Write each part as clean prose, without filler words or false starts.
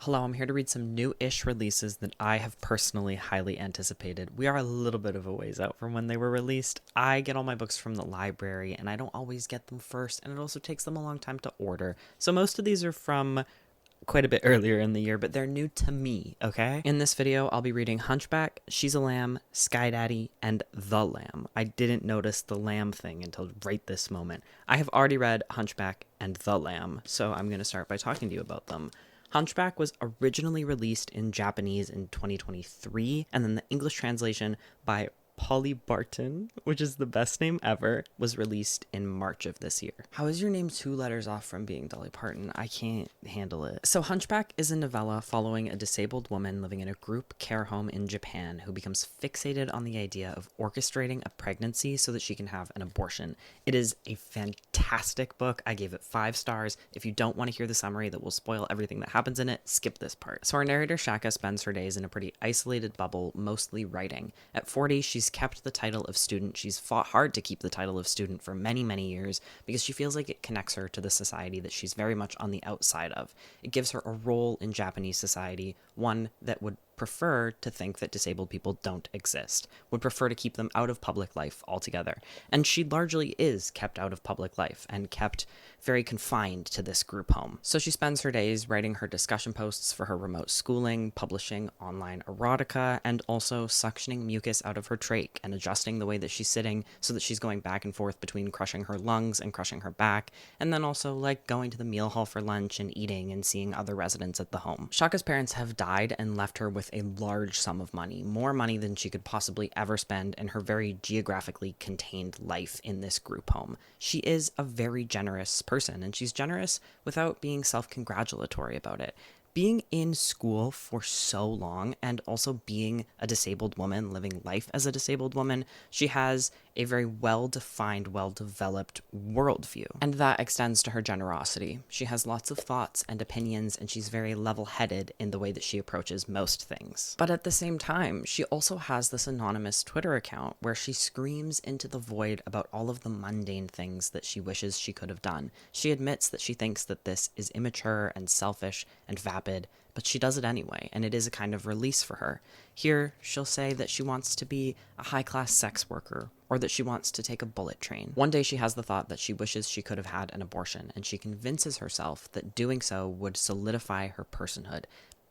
Hello, I'm here to read some new-ish releases that I have personally highly anticipated. We are a little bit of a ways out from when they were released. I get all my books from the library, and I don't always get them first, and it also takes them a long time to order. So most of these are from quite a bit earlier in the year, but they're new to me, okay? In this video, I'll be reading Hunchback, She's a Lamb, Sky Daddy, and The Lamb. I didn't notice the lamb thing until right this moment. I have already read Hunchback and The Lamb, so I'm going to start by talking to you about them. Hunchback was originally released in Japanese in 2023, and then the English translation by Polly Barton, which is the best name ever, was released in March of this year. How is your name 2 letters off from being Dolly Parton? I can't handle it. So Hunchback is a novella following a disabled woman living in a group care home in Japan who becomes fixated on the idea of orchestrating a pregnancy so that she can have an abortion. It is a fantastic book. I gave it 5 stars. If you don't want to hear the summary that will spoil everything that happens in it, skip this part. So our narrator Shaka spends her days in a pretty isolated bubble, mostly writing. At 40, she's kept the title of student. She's fought hard to keep the title of student for many, many years because she feels like it connects her to the society that she's very much on the outside of. It gives her a role in Japanese society, one that would prefer to think that disabled people don't exist, would prefer to keep them out of public life altogether. And she largely is kept out of public life and kept very confined to this group home. So she spends her days writing her discussion posts for her remote schooling, publishing online erotica, and also suctioning mucus out of her trach and adjusting the way that she's sitting so that she's going back and forth between crushing her lungs and crushing her back, and then also like going to the meal hall for lunch and eating and seeing other residents at the home. Shaka's parents have died and left her with a large sum of money, more money than she could possibly ever spend in her very geographically contained life in this group home. She is a very generous person, and she's generous without being self-congratulatory about it. Being in school for so long and also being a disabled woman, living life as a disabled woman, she has a very well-defined, well-developed worldview. And that extends to her generosity. She has lots of thoughts and opinions, and she's very level-headed in the way that she approaches most things. But at the same time, she also has this anonymous Twitter account where she screams into the void about all of the mundane things that she wishes she could have done. She admits that she thinks that this is immature and selfish and vapid, but she does it anyway, and it is a kind of release for her. Here, she'll say that she wants to be a high-class sex worker, or that she wants to take a bullet train. One day she has the thought that she wishes she could have had an abortion, and she convinces herself that doing so would solidify her personhood,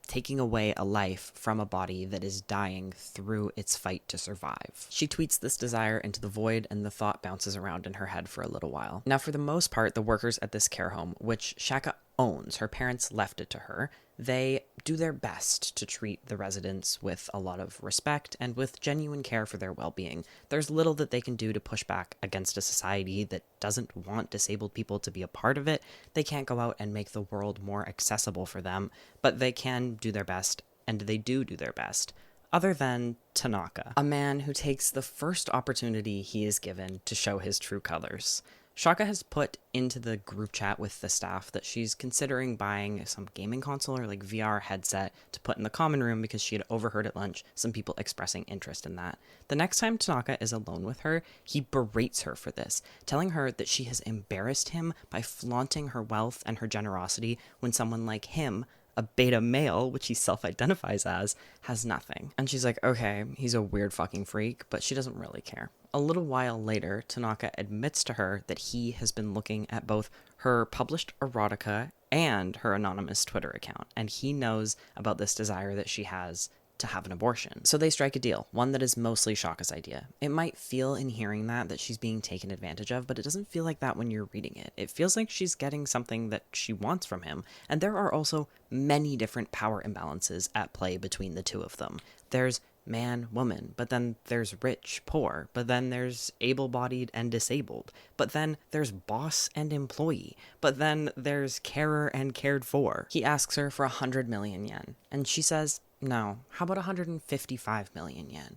taking away a life from a body that is dying through its fight to survive. She tweets this desire into the void, and the thought bounces around in her head for a little while. Now, for the most part, the workers at this care home, which Shaka owns, her parents left it to her, they do their best to treat the residents with a lot of respect and with genuine care for their well-being. There's little that they can do to push back against a society that doesn't want disabled people to be a part of it. They can't go out and make the world more accessible for them, but they can do their best, and they do their best. Other than Tanaka, a man who takes the first opportunity he is given to show his true colors. Shaka has put into the group chat with the staff that she's considering buying some gaming console or like VR headset to put in the common room because she had overheard at lunch some people expressing interest in that. The next time Tanaka is alone with her, he berates her for this, telling her that she has embarrassed him by flaunting her wealth and her generosity when someone like him, a beta male, which he self-identifies as, has nothing. And she's like, okay, he's a weird fucking freak, but she doesn't really care. A little while later, Tanaka admits to her that he has been looking at both her published erotica and her anonymous Twitter account, and he knows about this desire that she has to have an abortion. So they strike a deal, one that is mostly Shaka's idea. It might feel in hearing that she's being taken advantage of, but it doesn't feel like that when you're reading it. It feels like she's getting something that she wants from him, and there are also many different power imbalances at play between the two of them. There's man, woman, but then there's rich, poor, but then there's able-bodied and disabled, but then there's boss and employee, but then there's carer and cared for. He asks her for 100 million yen, and she says, no, how about 155 million yen?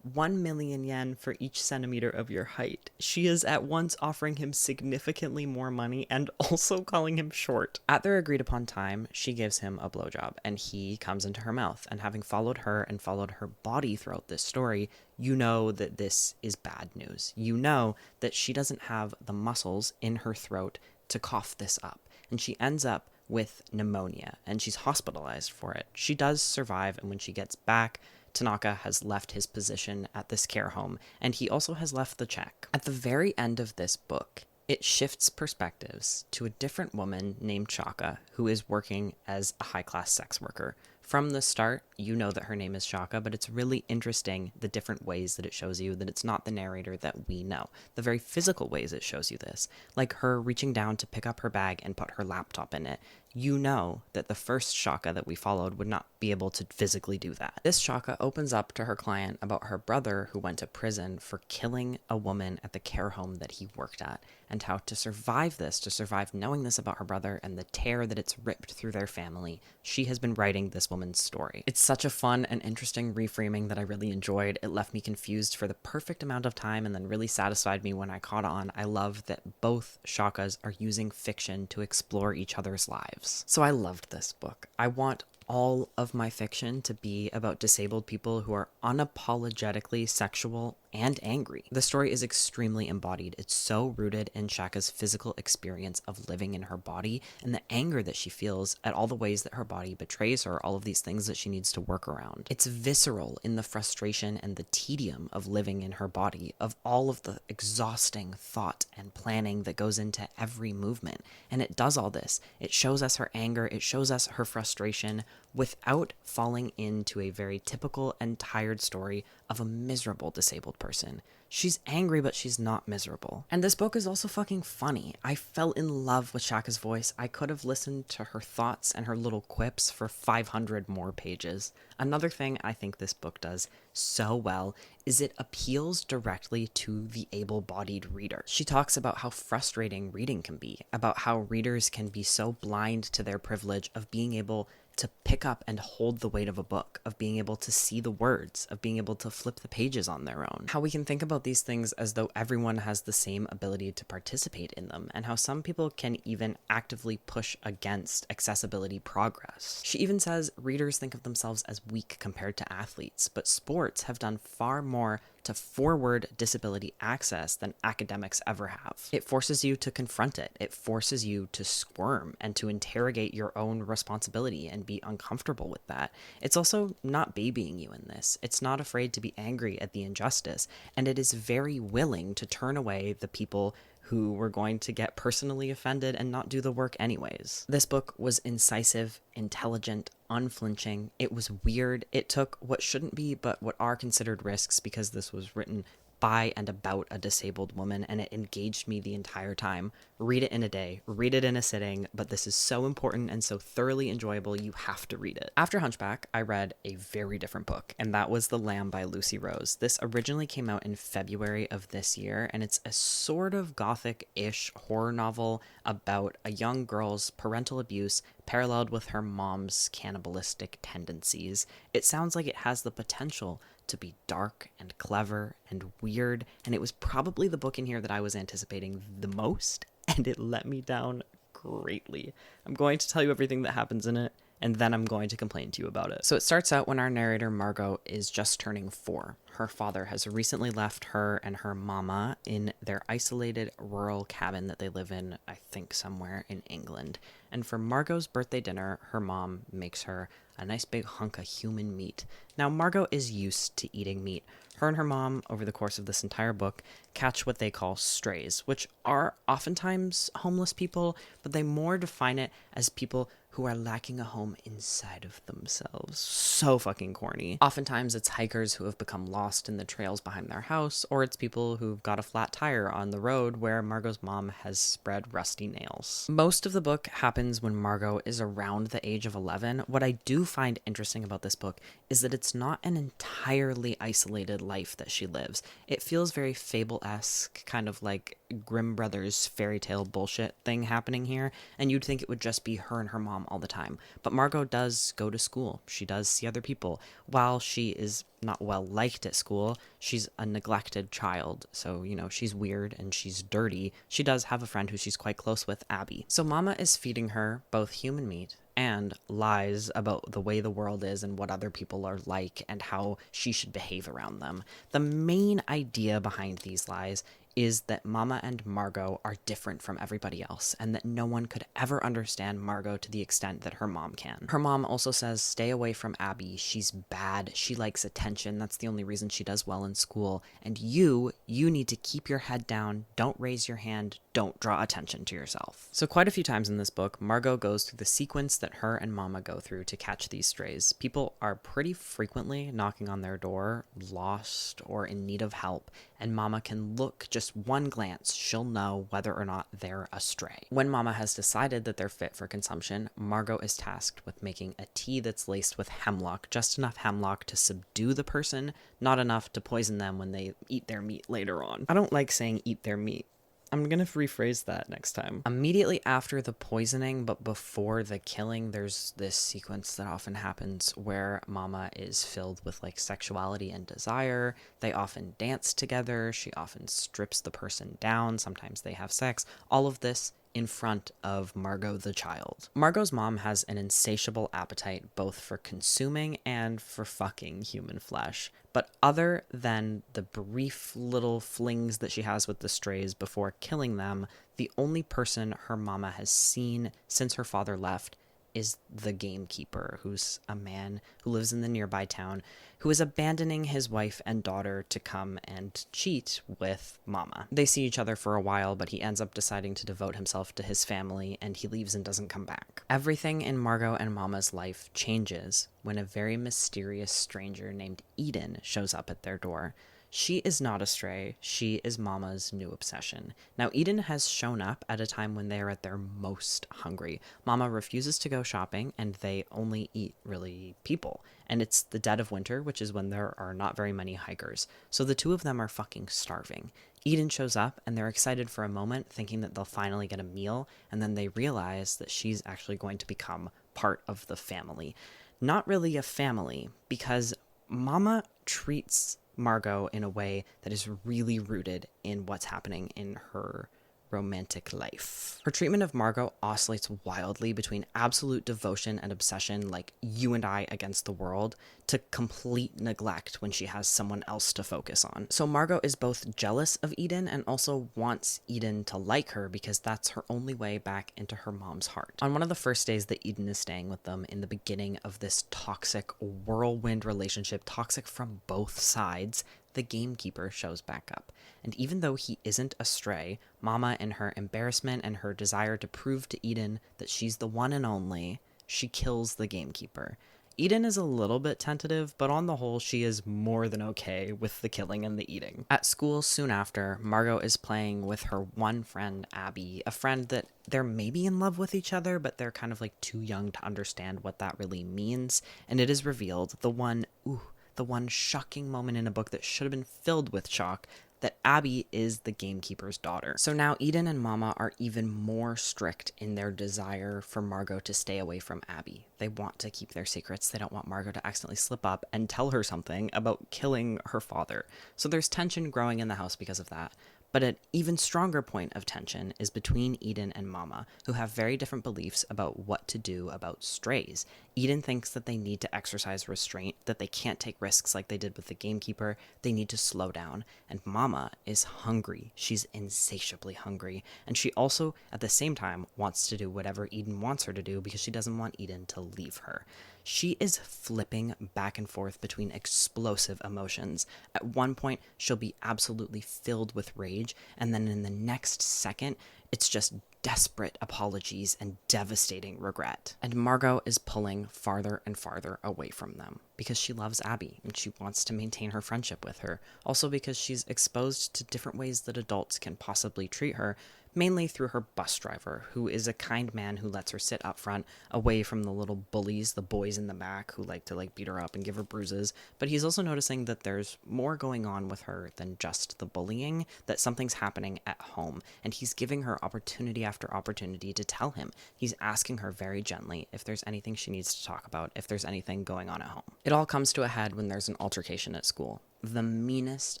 1 million yen for each centimeter of your height. She is at once offering him significantly more money and also calling him short. At their agreed upon time, she gives him a blowjob, and he comes into her mouth. And having followed her and followed her body throughout this story, you know that this is bad news. You know that she doesn't have the muscles in her throat to cough this up, and she ends up with pneumonia, and she's hospitalized for it. She does survive, and when she gets back, Tanaka has left his position at this care home, and he also has left the check. At the very end of this book, it shifts perspectives to a different woman named Shaka, who is working as a high-class sex worker. From the start, you know that her name is Shaka, but it's really interesting the different ways that it shows you that it's not the narrator that we know. The very physical ways it shows you this, like her reaching down to pick up her bag and put her laptop in it. You know that the first Shaka that we followed would not be able to physically do that. This Shaka opens up to her client about her brother who went to prison for killing a woman at the care home that he worked at, and how to survive this, to survive knowing this about her brother and the tear that it's ripped through their family. She has been writing this woman's story. It's such a fun and interesting reframing that I really enjoyed. It left me confused for the perfect amount of time and then really satisfied me when I caught on. I love that both Shakas are using fiction to explore each other's lives. So I loved this book. I want all of my fiction to be about disabled people who are unapologetically sexual and angry. The story is extremely embodied. It's so rooted in Shaka's physical experience of living in her body and the anger that she feels at all the ways that her body betrays her, all of these things that she needs to work around. It's visceral in the frustration and the tedium of living in her body, of all of the exhausting thought and planning that goes into every movement. And it does all this. It shows us her anger, it shows us her frustration, without falling into a very typical and tired story of a miserable disabled person. She's angry, but she's not miserable. And this book is also fucking funny. I fell in love with Shaka's voice. I could have listened to her thoughts and her little quips for 500 more pages. Another thing I think this book does so well is it appeals directly to the able-bodied reader. She talks about how frustrating reading can be, about how readers can be so blind to their privilege of being able to pick up and hold the weight of a book, of being able to see the words, of being able to flip the pages on their own. How we can think about these things as though everyone has the same ability to participate in them, and how some people can even actively push against accessibility progress. She even says readers think of themselves as weak compared to athletes, but sports have done far more to forward disability access than academics ever have. It forces you to confront it. It forces you to squirm and to interrogate your own responsibility and be uncomfortable with that. It's also not babying you in this. It's not afraid to be angry at the injustice, and it is very willing to turn away the people who were going to get personally offended and not do the work anyways. This book was incisive, intelligent, unflinching. It was weird. It took what shouldn't be, but what are considered risks because this was written by and about a disabled woman, and it engaged me the entire time. Read it in a day, read it in a sitting, but this is so important and so thoroughly enjoyable, you have to read it. After Hunchback, I read a very different book, and that was The Lamb by Lucy Rose. This originally came out in February of this year, and it's a sort of gothic-ish horror novel about a young girl's parental abuse paralleled with her mom's cannibalistic tendencies. It sounds like it has the potential to be dark and clever and weird, and it was probably the book in here that I was anticipating the most, and it let me down greatly. I'm going to tell you everything that happens in it, and then I'm going to complain to you about it. So it starts out when our narrator Margot is just turning 4. Her father has recently left her and her mama in their isolated rural cabin that they live in, I think somewhere in England. And for Margot's birthday dinner, her mom makes her a nice big hunk of human meat. Now, Margot is used to eating meat. Her and her mom, over the course of this entire book, catch what they call strays, which are oftentimes homeless people, but they more define it as people who are lacking a home inside of themselves. So fucking corny. Oftentimes it's hikers who have become lost in the trails behind their house, or it's people who've got a flat tire on the road where Margot's mom has spread rusty nails. Most of the book happens when Margot is around the age of 11. What I do find interesting about this book is that it's not an entirely isolated life that she lives. It feels very fable-esque, kind of like Grimm Brothers fairy tale bullshit thing happening here, and you'd think it would just be her and her mom all the time. But Margot does go to school. She does see other people. While she is not well liked at school, she's a neglected child. So, you know, she's weird and she's dirty. She does have a friend who she's quite close with, Abby. So Mama is feeding her both human meat and lies about the way the world is and what other people are like and how she should behave around them. The main idea behind these lies is that Mama and Margot are different from everybody else, and that no one could ever understand Margot to the extent that her mom can. Her mom also says, stay away from Abby. She's bad. She likes attention. That's the only reason she does well in school. And you need to keep your head down. Don't raise your hand. Don't draw attention to yourself. So quite a few times in this book, Margot goes through the sequence that her and Mama go through to catch these strays. People are pretty frequently knocking on their door, lost or in need of help, and Mama can look, just one glance, she'll know whether or not they're a stray. When Mama has decided that they're fit for consumption, Margot is tasked with making a tea that's laced with hemlock, just enough hemlock to subdue the person, not enough to poison them when they eat their meat later on. I don't like saying eat their meat. I'm gonna rephrase that next time. Immediately after the poisoning, but before the killing, there's this sequence that often happens where Mama is filled with like sexuality and desire. They often dance together. She often strips the person down. Sometimes they have sex. All of this in front of Margot the child. Margot's mom has an insatiable appetite both for consuming and for fucking human flesh. But other than the brief little flings that she has with the strays before killing them, the only person her mama has seen since her father left is the gamekeeper, who's a man who lives in the nearby town, who is abandoning his wife and daughter to come and cheat with Mama. They see each other for a while, but he ends up deciding to devote himself to his family, and he leaves and doesn't come back. Everything in Margot and Mama's life changes when a very mysterious stranger named Eden shows up at their door. She is not a stray. She is Mama's new obsession. Now, Eden has shown up at a time when they are at their most hungry. Mama refuses to go shopping, and they only eat, really, people. And it's the dead of winter, which is when there are not very many hikers. So the two of them are fucking starving. Eden shows up, and they're excited for a moment, thinking that they'll finally get a meal, and then they realize that she's actually going to become part of the family. Not really a family, because Mama treats Margot in a way that is really rooted in what's happening in her romantic life. Her treatment of Margot oscillates wildly between absolute devotion and obsession, like you and I against the world, to complete neglect when she has someone else to focus on. So Margot is both jealous of Eden and also wants Eden to like her because that's her only way back into her mom's heart. On one of the first days that Eden is staying with them, in the beginning of this toxic whirlwind relationship, toxic from both sides, the gamekeeper shows back up. And even though he isn't a stray, Mama, in her embarrassment and her desire to prove to Eden that she's the one and only, she kills the gamekeeper. Eden is a little bit tentative, but on the whole, she is more than okay with the killing and the eating. At school soon after, Margot is playing with her one friend, Abby, a friend that they're maybe in love with each other, but they're kind of like too young to understand what that really means. And it is revealed, the one shocking moment in a book that should have been filled with shock, that Abby is the gamekeeper's daughter. So now Eden and Mama are even more strict in their desire for Margot to stay away from Abby. They want to keep their secrets. They don't want Margot to accidentally slip up and tell her something about killing her father. So there's tension growing in the house because of that. But an even stronger point of tension is between Eden and Mama, who have very different beliefs about what to do about strays. Eden thinks that they need to exercise restraint, that they can't take risks like they did with the gamekeeper, they need to slow down. And Mama is hungry. She's insatiably hungry. And she also, at the same time, wants to do whatever Eden wants her to do because she doesn't want Eden to leave her. She is flipping back and forth between explosive emotions. At one point, she'll be absolutely filled with rage, and then in the next second, it's just desperate apologies and devastating regret. And Margot is pulling farther and farther away from them because she loves Abby and she wants to maintain her friendship with her. Also because she's exposed to different ways that adults can possibly treat her, mainly through her bus driver, who is a kind man who lets her sit up front, away from the little bullies, the boys in the back who like to beat her up and give her bruises. But he's also noticing that there's more going on with her than just the bullying, that something's happening at home, and he's giving her opportunity after opportunity to tell him. He's asking her very gently if there's anything she needs to talk about, if there's anything going on at home. It all comes to a head when there's an altercation at school. The meanest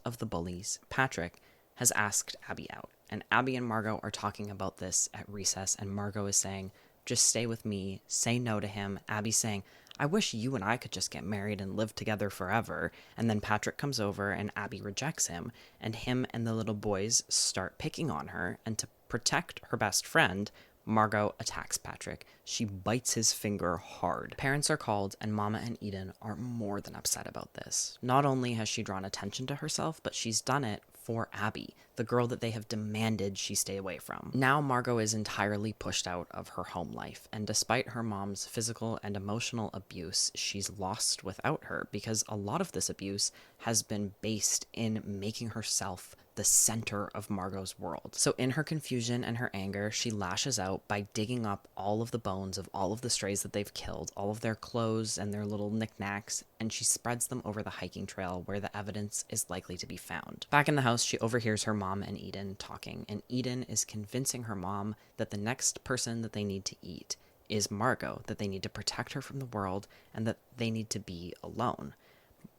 of the bullies, Patrick, has asked Abby out. And Abby and Margot are talking about this at recess, and Margot is saying, just stay with me, say no to him. Abby's saying, I wish you and I could just get married and live together forever. And then Patrick comes over and Abby rejects him, and him and the little boys start picking on her, and to protect her best friend, Margot attacks Patrick. She bites his finger hard. Parents are called, and Mama and Eden are more than upset about this. Not only has she drawn attention to herself, but she's done it for Abby, the girl that they have demanded she stay away from. Now Margot is entirely pushed out of her home life, and despite her mom's physical and emotional abuse, she's lost without her, because a lot of this abuse has been based in making herself the center of Margot's world. So in her confusion and her anger, she lashes out by digging up all of the bones of all of the strays that they've killed, all of their clothes and their little knickknacks, and she spreads them over the hiking trail where the evidence is likely to be found. Back in the house, she overhears her mom and Eden talking, and Eden is convincing her mom that the next person that they need to eat is Margot, that they need to protect her from the world, and that they need to be alone.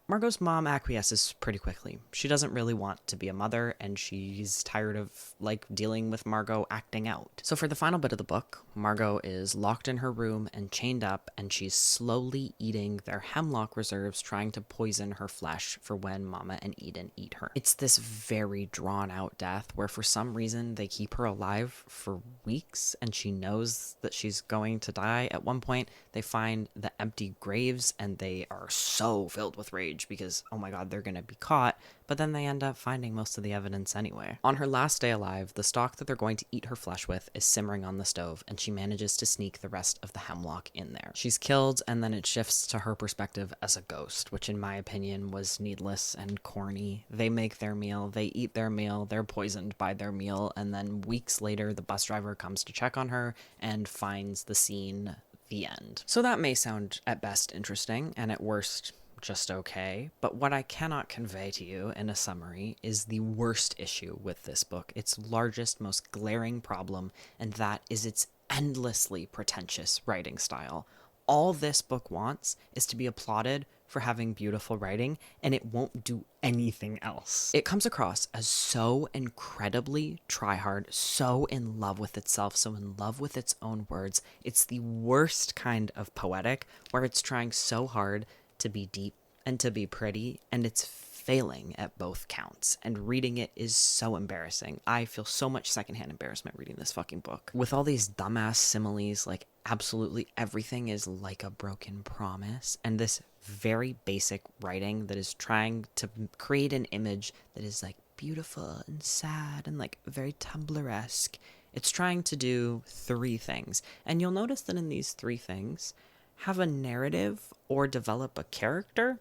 Margot's mom acquiesces pretty quickly. She doesn't really want to be a mother, and she's tired of, dealing with Margot acting out. So for the final bit of the book, Margot is locked in her room and chained up, and she's slowly eating their hemlock reserves, trying to poison her flesh for when Mama and Eden eat her. It's this very drawn-out death where for some reason they keep her alive for weeks, and she knows that she's going to die. At one point, they find the empty graves, and they are so filled with rage because, oh my god, they're gonna be caught, but then they end up finding most of the evidence anyway. On her last day alive, the stalk that they're going to eat her flesh with is simmering on the stove, and she manages to sneak the rest of the hemlock in there. She's killed, and then it shifts to her perspective as a ghost, which in my opinion was needless and corny. They make their meal, they eat their meal, they're poisoned by their meal, and then weeks later the bus driver comes to check on her and finds the scene. The end. So that may sound at best interesting, and at worst just okay, but what I cannot convey to you in a summary is the worst issue with this book, its largest, most glaring problem, and that is its endlessly pretentious writing style. All this book wants is to be applauded for having beautiful writing, and it won't do anything else. It comes across as so incredibly try-hard, so in love with itself, so in love with its own words. It's the worst kind of poetic, where it's trying so hard to be deep and to be pretty, and it's failing at both counts, and reading it is so embarrassing. I feel so much secondhand embarrassment reading this fucking book. With all these dumbass similes, absolutely everything is like a broken promise, and this very basic writing that is trying to create an image that is beautiful and sad and very Tumblr-esque. It's trying to do three things, and you'll notice that in these three things, have a narrative or develop a character.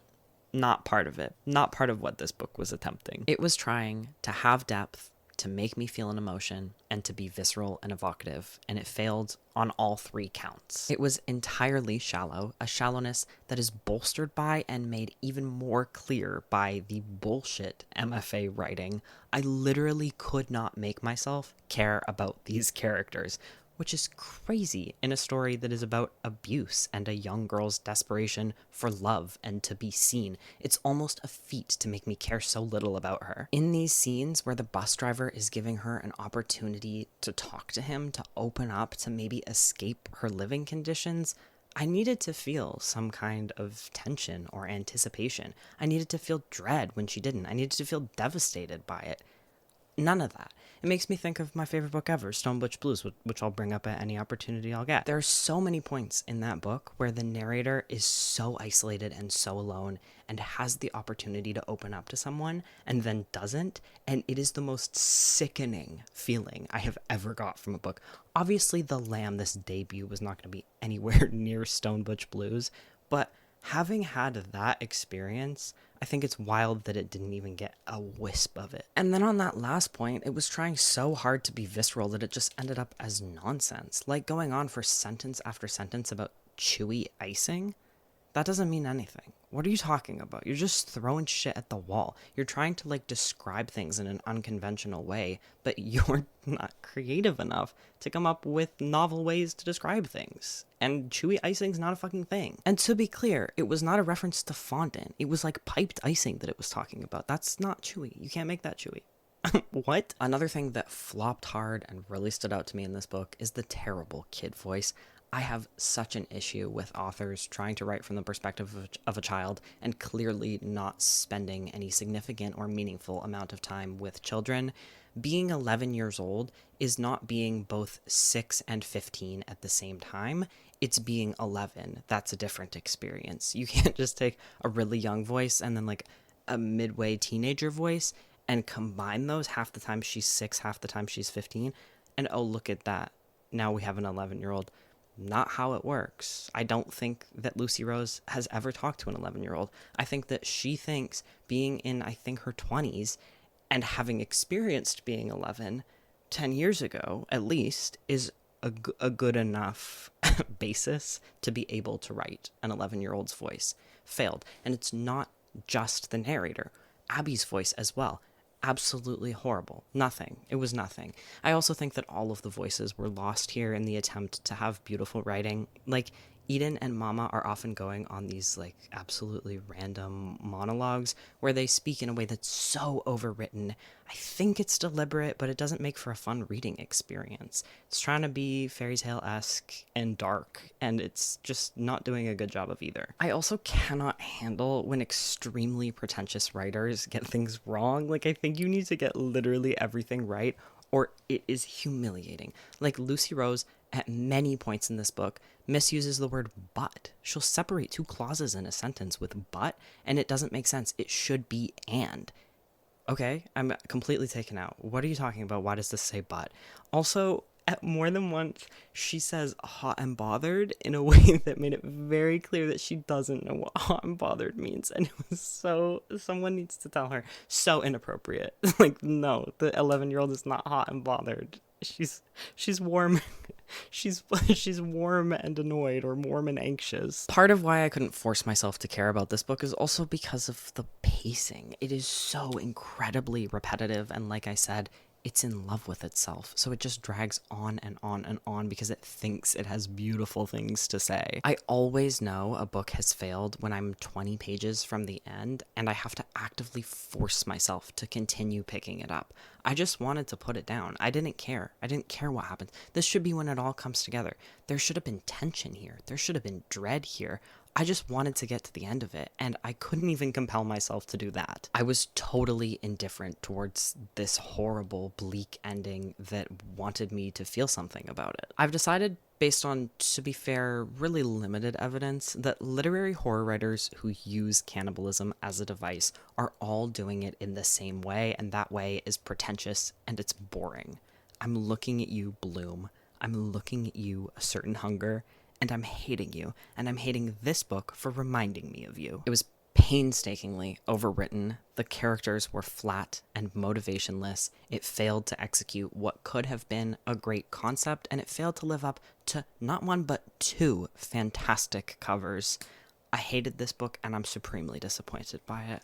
Not part of it. Not part of what this book was attempting. It was trying to have depth, to make me feel an emotion, and to be visceral and evocative, and it failed on all three counts. It was entirely shallow, a shallowness that is bolstered by and made even more clear by the bullshit MFA writing. I literally could not make myself care about these characters, which is crazy in a story that is about abuse and a young girl's desperation for love and to be seen. It's almost a feat to make me care so little about her. In these scenes where the bus driver is giving her an opportunity to talk to him, to open up, to maybe escape her living conditions, I needed to feel some kind of tension or anticipation. I needed to feel dread when she didn't. I needed to feel devastated by it. None of that. It makes me think of my favorite book ever, Stone Butch Blues, which I'll bring up at any opportunity I'll get. There are so many points in that book where the narrator is so isolated and so alone and has the opportunity to open up to someone and then doesn't, and it is the most sickening feeling I have ever got from a book. Obviously, The Lamb, this debut, was not going to be anywhere near Stone Butch Blues, but having had that experience, I think it's wild that it didn't even get a wisp of it. And then on that last point, it was trying so hard to be visceral that it just ended up as nonsense. Going on for sentence after sentence about chewy icing. That doesn't mean anything. What are you talking about? You're just throwing shit at the wall. You're trying to describe things in an unconventional way, but you're not creative enough to come up with novel ways to describe things. And chewy icing's not a fucking thing. And to be clear, it was not a reference to fondant. It was piped icing that it was talking about. That's not chewy. You can't make that chewy. What? Another thing that flopped hard and really stood out to me in this book is the terrible kid voice. I have such an issue with authors trying to write from the perspective of a child and clearly not spending any significant or meaningful amount of time with children. Being 11 years old is not being both 6 and 15 at the same time. It's being 11. That's a different experience. You can't just take a really young voice and then like a midway teenager voice and combine those. Half the time she's 6, half the time she's 15. And oh, look at that. Now we have an 11-year-old. Not how it works. I don't think that Lucy Rose has ever talked to an 11-year-old. I think that she thinks being in, I think, her 20s and having experienced being 11 10 years ago, at least, is a good enough basis to be able to write an 11-year-old's voice. Failed. And it's not just the narrator. Abby's voice as well. Absolutely horrible. Nothing. It was nothing. I also think that all of the voices were lost here in the attempt to have beautiful writing. Like, Eden and Mama are often going on these, like, absolutely random monologues where they speak in a way that's so overwritten. I think it's deliberate, but it doesn't make for a fun reading experience. It's trying to be fairy tale-esque and dark, and it's just not doing a good job of either. I also cannot handle when extremely pretentious writers get things wrong. Like, I think you need to get literally everything right, or it is humiliating. Like, Lucy Rose, at many points in this book, misuses the word but. She'll separate two clauses in a sentence with but, and it doesn't make sense. It should be and. Okay, I'm completely taken out. What are you talking about? Why does this say but? Also, at more than once, she says hot and bothered in a way that made it very clear that she doesn't know what hot and bothered means. And it was so, someone needs to tell her, so inappropriate. Like, no, the 11-year-old is not hot and bothered. She's warm. She's warm and annoyed, or warm and anxious. Part of why I couldn't force myself to care about this book is also because of the pacing. It is so incredibly repetitive, and like I said, it's in love with itself, so it just drags on and on and on because it thinks it has beautiful things to say. I always know a book has failed when I'm 20 pages from the end and I have to actively force myself to continue picking it up. I just wanted to put it down. I didn't care. I didn't care what happened. This should be when it all comes together. There should have been tension here. There should have been dread here. I just wanted to get to the end of it, and I couldn't even compel myself to do that. I was totally indifferent towards this horrible, bleak ending that wanted me to feel something about it. I've decided, based on, to be fair, really limited evidence, that literary horror writers who use cannibalism as a device are all doing it in the same way, and that way is pretentious and it's boring. I'm looking at you, Bloom. I'm looking at you, A Certain Hunger, and I'm hating you, and I'm hating this book for reminding me of you. It was painstakingly overwritten. The characters were flat and motivationless. It failed to execute what could have been a great concept, and it failed to live up to not one but two fantastic covers. I hated this book, and I'm supremely disappointed by it.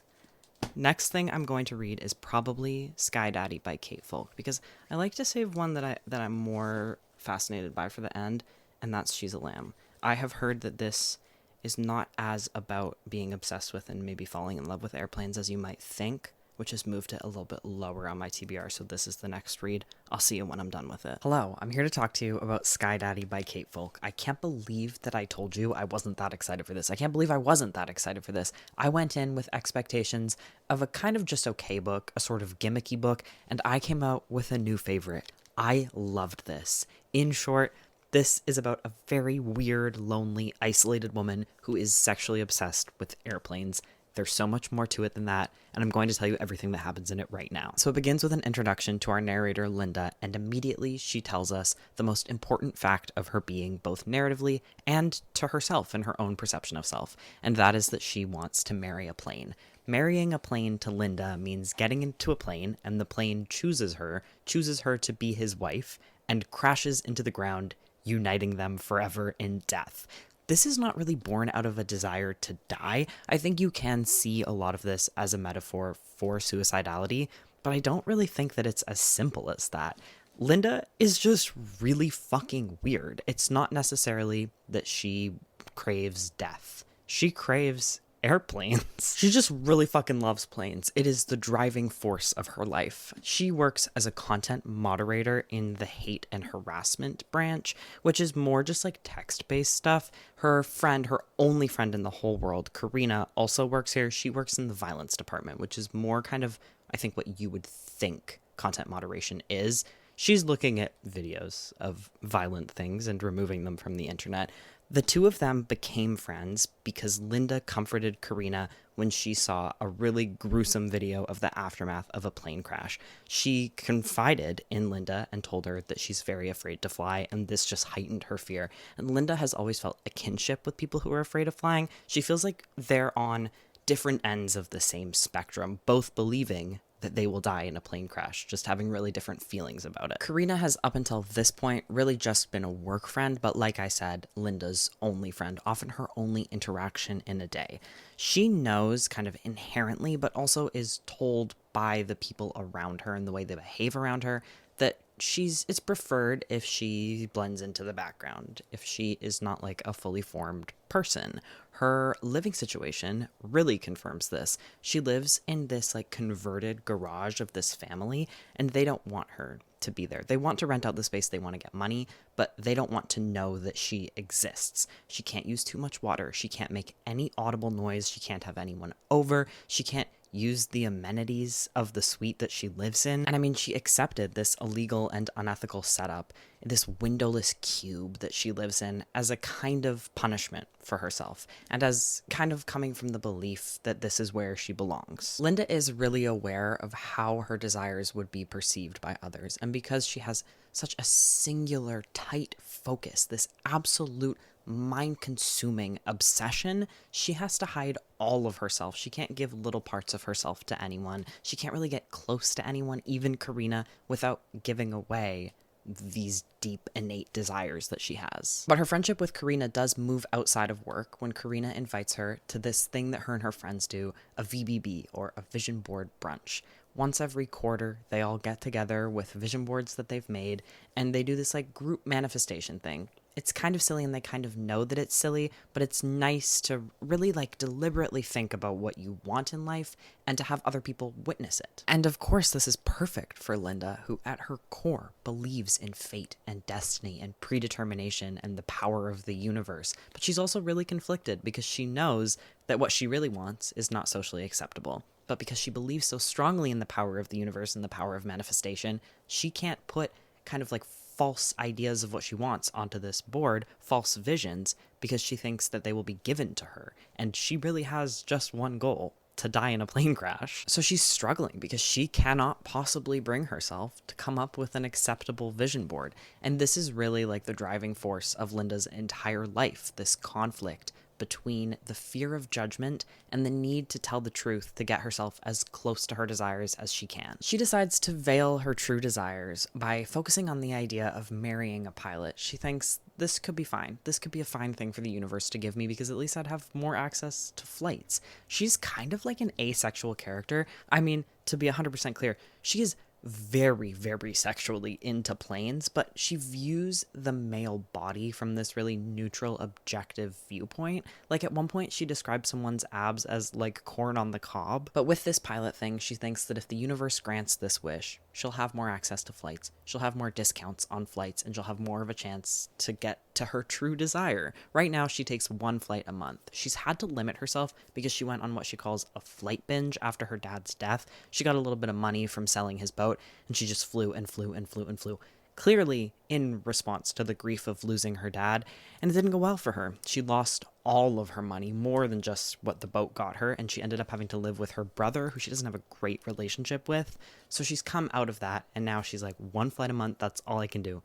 Next thing I'm going to read is probably Sky Daddy by Kate Folk, because I like to save one that I'm more fascinated by for the end, and that's She's a Lamb. I have heard that this is not as about being obsessed with and maybe falling in love with airplanes as you might think, which has moved it a little bit lower on my TBR, so this is the next read. I'll see you when I'm done with it. Hello, I'm here to talk to you about Sky Daddy by Kate Folk. I can't believe that I told you I wasn't that excited for this. I can't believe I wasn't that excited for this. I went in with expectations of a kind of just okay book, a sort of gimmicky book, and I came out with a new favorite. I loved this. In short, this is about a very weird, lonely, isolated woman who is sexually obsessed with airplanes. There's so much more to it than that, and I'm going to tell you everything that happens in it right now. So it begins with an introduction to our narrator, Linda, and immediately she tells us the most important fact of her being, both narratively and to herself and her own perception of self, and that is that she wants to marry a plane. Marrying a plane to Linda means getting into a plane, and the plane chooses her to be his wife, and crashes into the ground, uniting them forever in death. This is not really born out of a desire to die. I think you can see a lot of this as a metaphor for suicidality, but I don't really think that it's as simple as that. Linda is just really fucking weird. It's not necessarily that she craves death. She craves airplanes. She just really fucking loves planes. It is the driving force of her life. She works as a content moderator in the hate and harassment branch, which is more just like text-based stuff. Her friend, her only friend in the whole world, Karina, also works here. She works in the violence department, which is more kind of, I think, what you would think content moderation is. She's looking at videos of violent things and removing them from the internet. The two of them became friends because Linda comforted Karina when she saw a really gruesome video of the aftermath of a plane crash. She confided in Linda and told her that she's very afraid to fly, and this just heightened her fear. And Linda has always felt a kinship with people who are afraid of flying. She feels like they're on different ends of the same spectrum, both believing that they will die in a plane crash, just having really different feelings about it. Karina has up until this point really just been a work friend, but like I said, Linda's only friend, often her only interaction in a day. She knows kind of inherently, but also is told by the people around her and the way they behave around her that it's preferred if she blends into the background, if she is not like a fully formed person. Her living situation really confirms this. She lives in this like converted garage of this family, and they don't want her to be there. They want to rent out the space, they want to get money, but they don't want to know that she exists. She can't use too much water. She can't make any audible noise. She can't have anyone over. She can't use the amenities of the suite that she lives in. And I mean, she accepted this illegal and unethical setup, this windowless cube that she lives in, as a kind of punishment for herself, and as kind of coming from the belief that this is where she belongs. Linda is really aware of how her desires would be perceived by others, and because she has such a singular, tight focus, this absolute mind-consuming obsession, she has to hide all of herself. She can't give little parts of herself to anyone. She can't really get close to anyone, even Karina, without giving away these deep innate desires that she has. But her friendship with Karina does move outside of work when Karina invites her to this thing that her and her friends do, a VBB, or a vision board brunch. Once every quarter, they all get together with vision boards that they've made, and they do this like group manifestation thing. It's kind of silly, and they kind of know that it's silly, but it's nice to really like deliberately think about what you want in life and to have other people witness it. And of course, this is perfect for Linda, who at her core believes in fate and destiny and predetermination and the power of the universe. But she's also really conflicted because she knows that what she really wants is not socially acceptable. But because she believes so strongly in the power of the universe and the power of manifestation, she can't put kind of like false ideas of what she wants onto this board, false visions, because she thinks that they will be given to her. And she really has just one goal: to die in a plane crash. So she's struggling because she cannot possibly bring herself to come up with an acceptable vision board. And this is really like the driving force of Linda's entire life, this conflict between the fear of judgment and the need to tell the truth to get herself as close to her desires as she can. She decides to veil her true desires by focusing on the idea of marrying a pilot. She thinks this could be fine. This could be a fine thing for the universe to give me because at least I'd have more access to flights. She's kind of like an asexual character. I mean, to be 100% clear, she is very, very sexually into planes, but she views the male body from this really neutral, objective viewpoint. Like at one point, she described someone's abs as like corn on the cob. But with this pilot thing, she thinks that if the universe grants this wish, she'll have more access to flights, she'll have more discounts on flights, and she'll have more of a chance to get to her true desire. Right now, she takes one flight a month. She's had to limit herself because she went on what she calls a flight binge after her dad's death. She got a little bit of money from selling his boat, and she just flew and flew and flew and flew, clearly in response to the grief of losing her dad, and it didn't go well for her. She lost all of her money, more than just what the boat got her, and she ended up having to live with her brother, who she doesn't have a great relationship with. So she's come out of that, and now she's like, one flight a month, that's all I can do.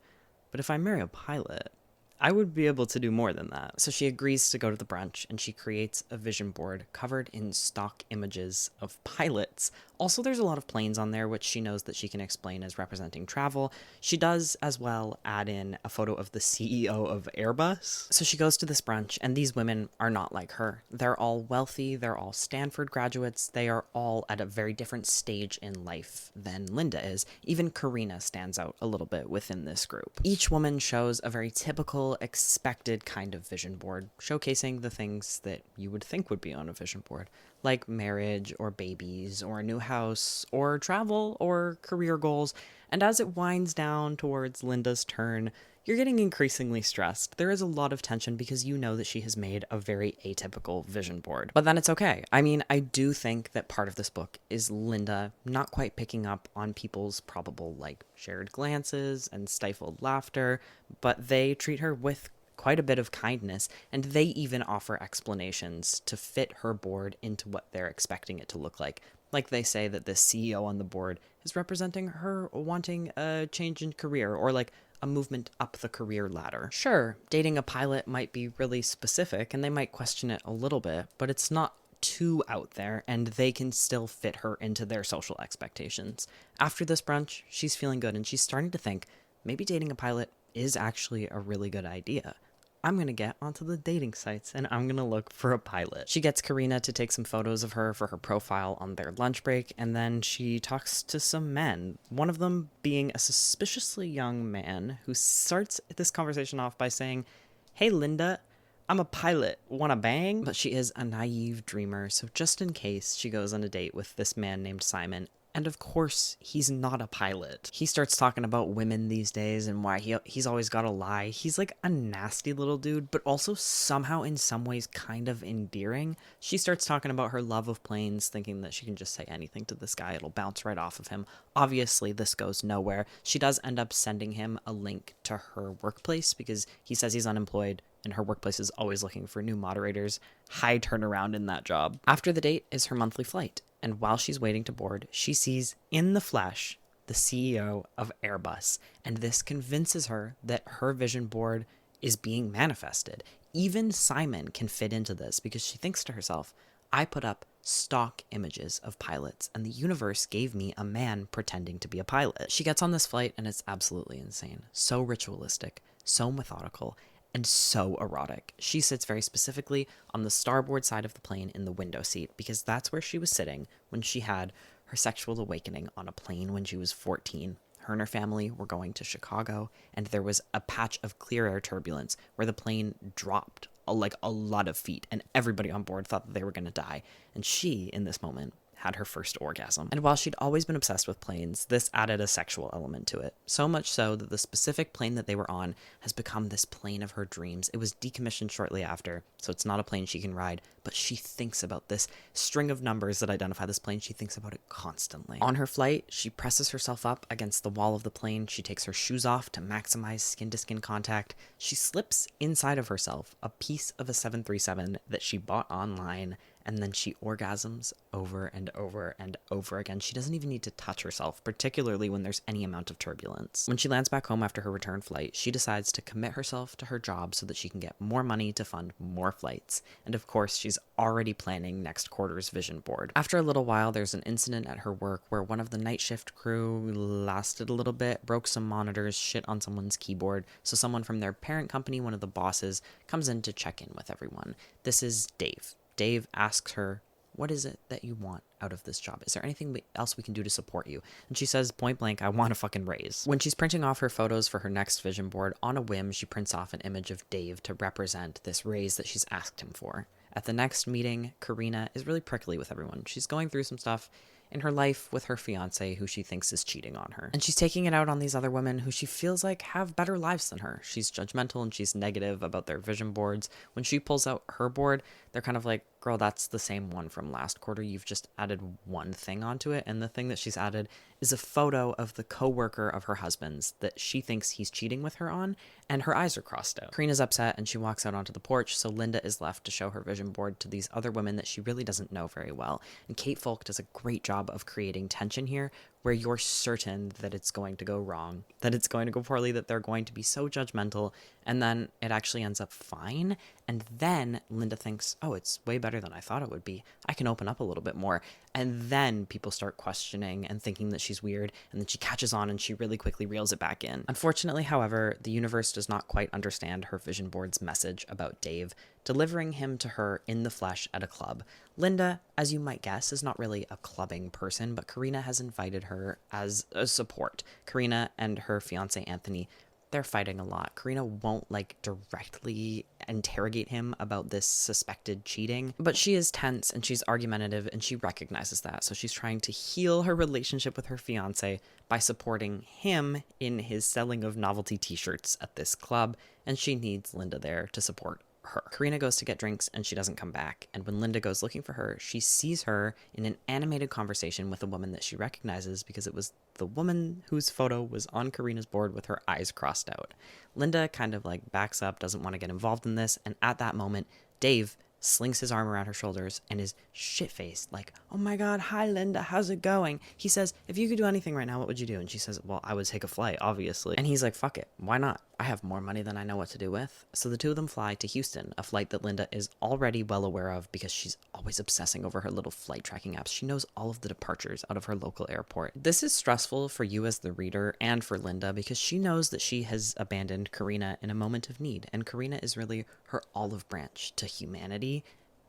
But if I marry a pilot, I would be able to do more than that. So she agrees to go to the brunch, and she creates a vision board covered in stock images of pilots. Also, there's a lot of planes on there, which she knows that she can explain as representing travel. She does as well add in a photo of the CEO of Airbus. So she goes to this brunch, and these women are not like her. They're all wealthy, they're all Stanford graduates, they are all at a very different stage in life than Linda is. Even Karina stands out a little bit within this group. Each woman shows a very typical typical expected kind of vision board, showcasing the things that you would think would be on a vision board, like marriage or babies or a new house or travel or career goals. And as it winds down towards Linda's turn, you're getting increasingly stressed. There is a lot of tension because you know that she has made a very atypical vision board. But then it's okay. I mean, I do think that part of this book is Linda not quite picking up on people's probable, like, shared glances and stifled laughter, but they treat her with quite a bit of kindness, and they even offer explanations to fit her board into what they're expecting it to look like. Like they say that the CEO on the board is representing her wanting a change in career, or like a movement up the career ladder. Sure, dating a pilot might be really specific and they might question it a little bit, but it's not too out there and they can still fit her into their social expectations. After this brunch, she's feeling good and she's starting to think maybe dating a pilot is actually a really good idea. I'm going to get onto the dating sites and I'm going to look for a pilot. She gets Karina to take some photos of her for her profile on their lunch break, and then she talks to some men, one of them being a suspiciously young man who starts this conversation off by saying, "Hey Linda, I'm a pilot, wanna bang?" But she is a naive dreamer, so just in case, she goes on a date with this man named Simon. And of course, he's not a pilot. He starts talking about women these days and why he's always got to lie. He's like a nasty little dude, but also somehow in some ways kind of endearing. She starts talking about her love of planes, thinking that she can just say anything to this guy. It'll bounce right off of him. Obviously, this goes nowhere. She does end up sending him a link to her workplace because he says he's unemployed and her workplace is always looking for new moderators. High turnaround in that job. After the date is her monthly flight. And while she's waiting to board, she sees in the flesh the CEO of Airbus. And this convinces her that her vision board is being manifested. Even Simon can fit into this because she thinks to herself, I put up stock images of pilots and the universe gave me a man pretending to be a pilot. She gets on this flight and it's absolutely insane. So ritualistic, so methodical, and so erotic. She sits very specifically on the starboard side of the plane in the window seat because that's where she was sitting when she had her sexual awakening on a plane when she was 14. Her and her family were going to Chicago, and there was a patch of clear air turbulence where the plane dropped like a lot of feet, and everybody on board thought that they were going to die. And she, in this moment, had her first orgasm. And while she'd always been obsessed with planes, this added a sexual element to it. So much so that the specific plane that they were on has become this plane of her dreams. It was decommissioned shortly after, so it's not a plane she can ride, but she thinks about this string of numbers that identify this plane. She thinks about it constantly. On her flight, she presses herself up against the wall of the plane. She takes her shoes off to maximize skin-to-skin contact. She slips inside of herself a piece of a 737 that she bought online, and then she orgasms over and over and over again. She doesn't even need to touch herself, particularly when there's any amount of turbulence. When she lands back home after her return flight, she decides to commit herself to her job so that she can get more money to fund more flights. And of course, she's already planning next quarter's vision board. After a little while, there's an incident at her work where one of the night shift crew lasted a little bit, broke some monitors, shit on someone's keyboard, so someone from their parent company, one of the bosses, comes in to check in with everyone. This is Dave. Dave asks her, what is it that you want out of this job? Is there anything else we can do to support you? And she says point blank, I want a fucking raise. When she's printing off her photos for her next vision board, on a whim, she prints off an image of Dave to represent this raise that she's asked him for. At the next meeting, Karina is really prickly with everyone. She's going through some stuff in her life with her fiance who she thinks is cheating on her. And she's taking it out on these other women who she feels like have better lives than her. She's judgmental and she's negative about their vision boards. When she pulls out her board, they're kind of like, girl, that's the same one from last quarter. You've just added one thing onto it. And the thing that she's added is a photo of the coworker of her husband's that she thinks he's cheating with her on, and her eyes are crossed out. Karina's upset and she walks out onto the porch, so Linda is left to show her vision board to these other women that she really doesn't know very well. And Kate Folk does a great job of creating tension here, where you're certain that it's going to go wrong, that it's going to go poorly, that they're going to be so judgmental, and then it actually ends up fine. And then Linda thinks, oh, it's way better than I thought it would be. I can open up a little bit more. And then people start questioning and thinking that she's weird, and then she catches on and she really quickly reels it back in. Unfortunately, however, the universe does not quite understand her vision board's message about Dave, delivering him to her in the flesh at a club. Linda, as you might guess, is not really a clubbing person, but Karina has invited her as a support. Karina and her fiance Anthony they're fighting a lot. Karina won't like directly interrogate him about this suspected cheating, but she is tense and she's argumentative and she recognizes that. So she's trying to heal her relationship with her fiance by supporting him in his selling of novelty t-shirts at this club, and she needs Linda there to support her. Karina goes to get drinks and she doesn't come back, and when Linda goes looking for her, she sees her in an animated conversation with a woman that she recognizes because it was the woman whose photo was on Karina's board with her eyes crossed out. Linda kind of like backs up, doesn't want to get involved in this, and at that moment, Dave slings his arm around her shoulders and is shit-faced, like, oh my god, hi Linda, how's it going? He says, if you could do anything right now, what would you do? And she says, well, I would take a flight, obviously. And he's like, fuck it, why not? I have more money than I know what to do with. So the two of them fly to Houston, a flight that Linda is already well aware of because she's always obsessing over her little flight tracking apps. She knows all of the departures out of her local airport. This is stressful for you as the reader and for Linda because she knows that she has abandoned Karina in a moment of need, and Karina is really her olive branch to humanity.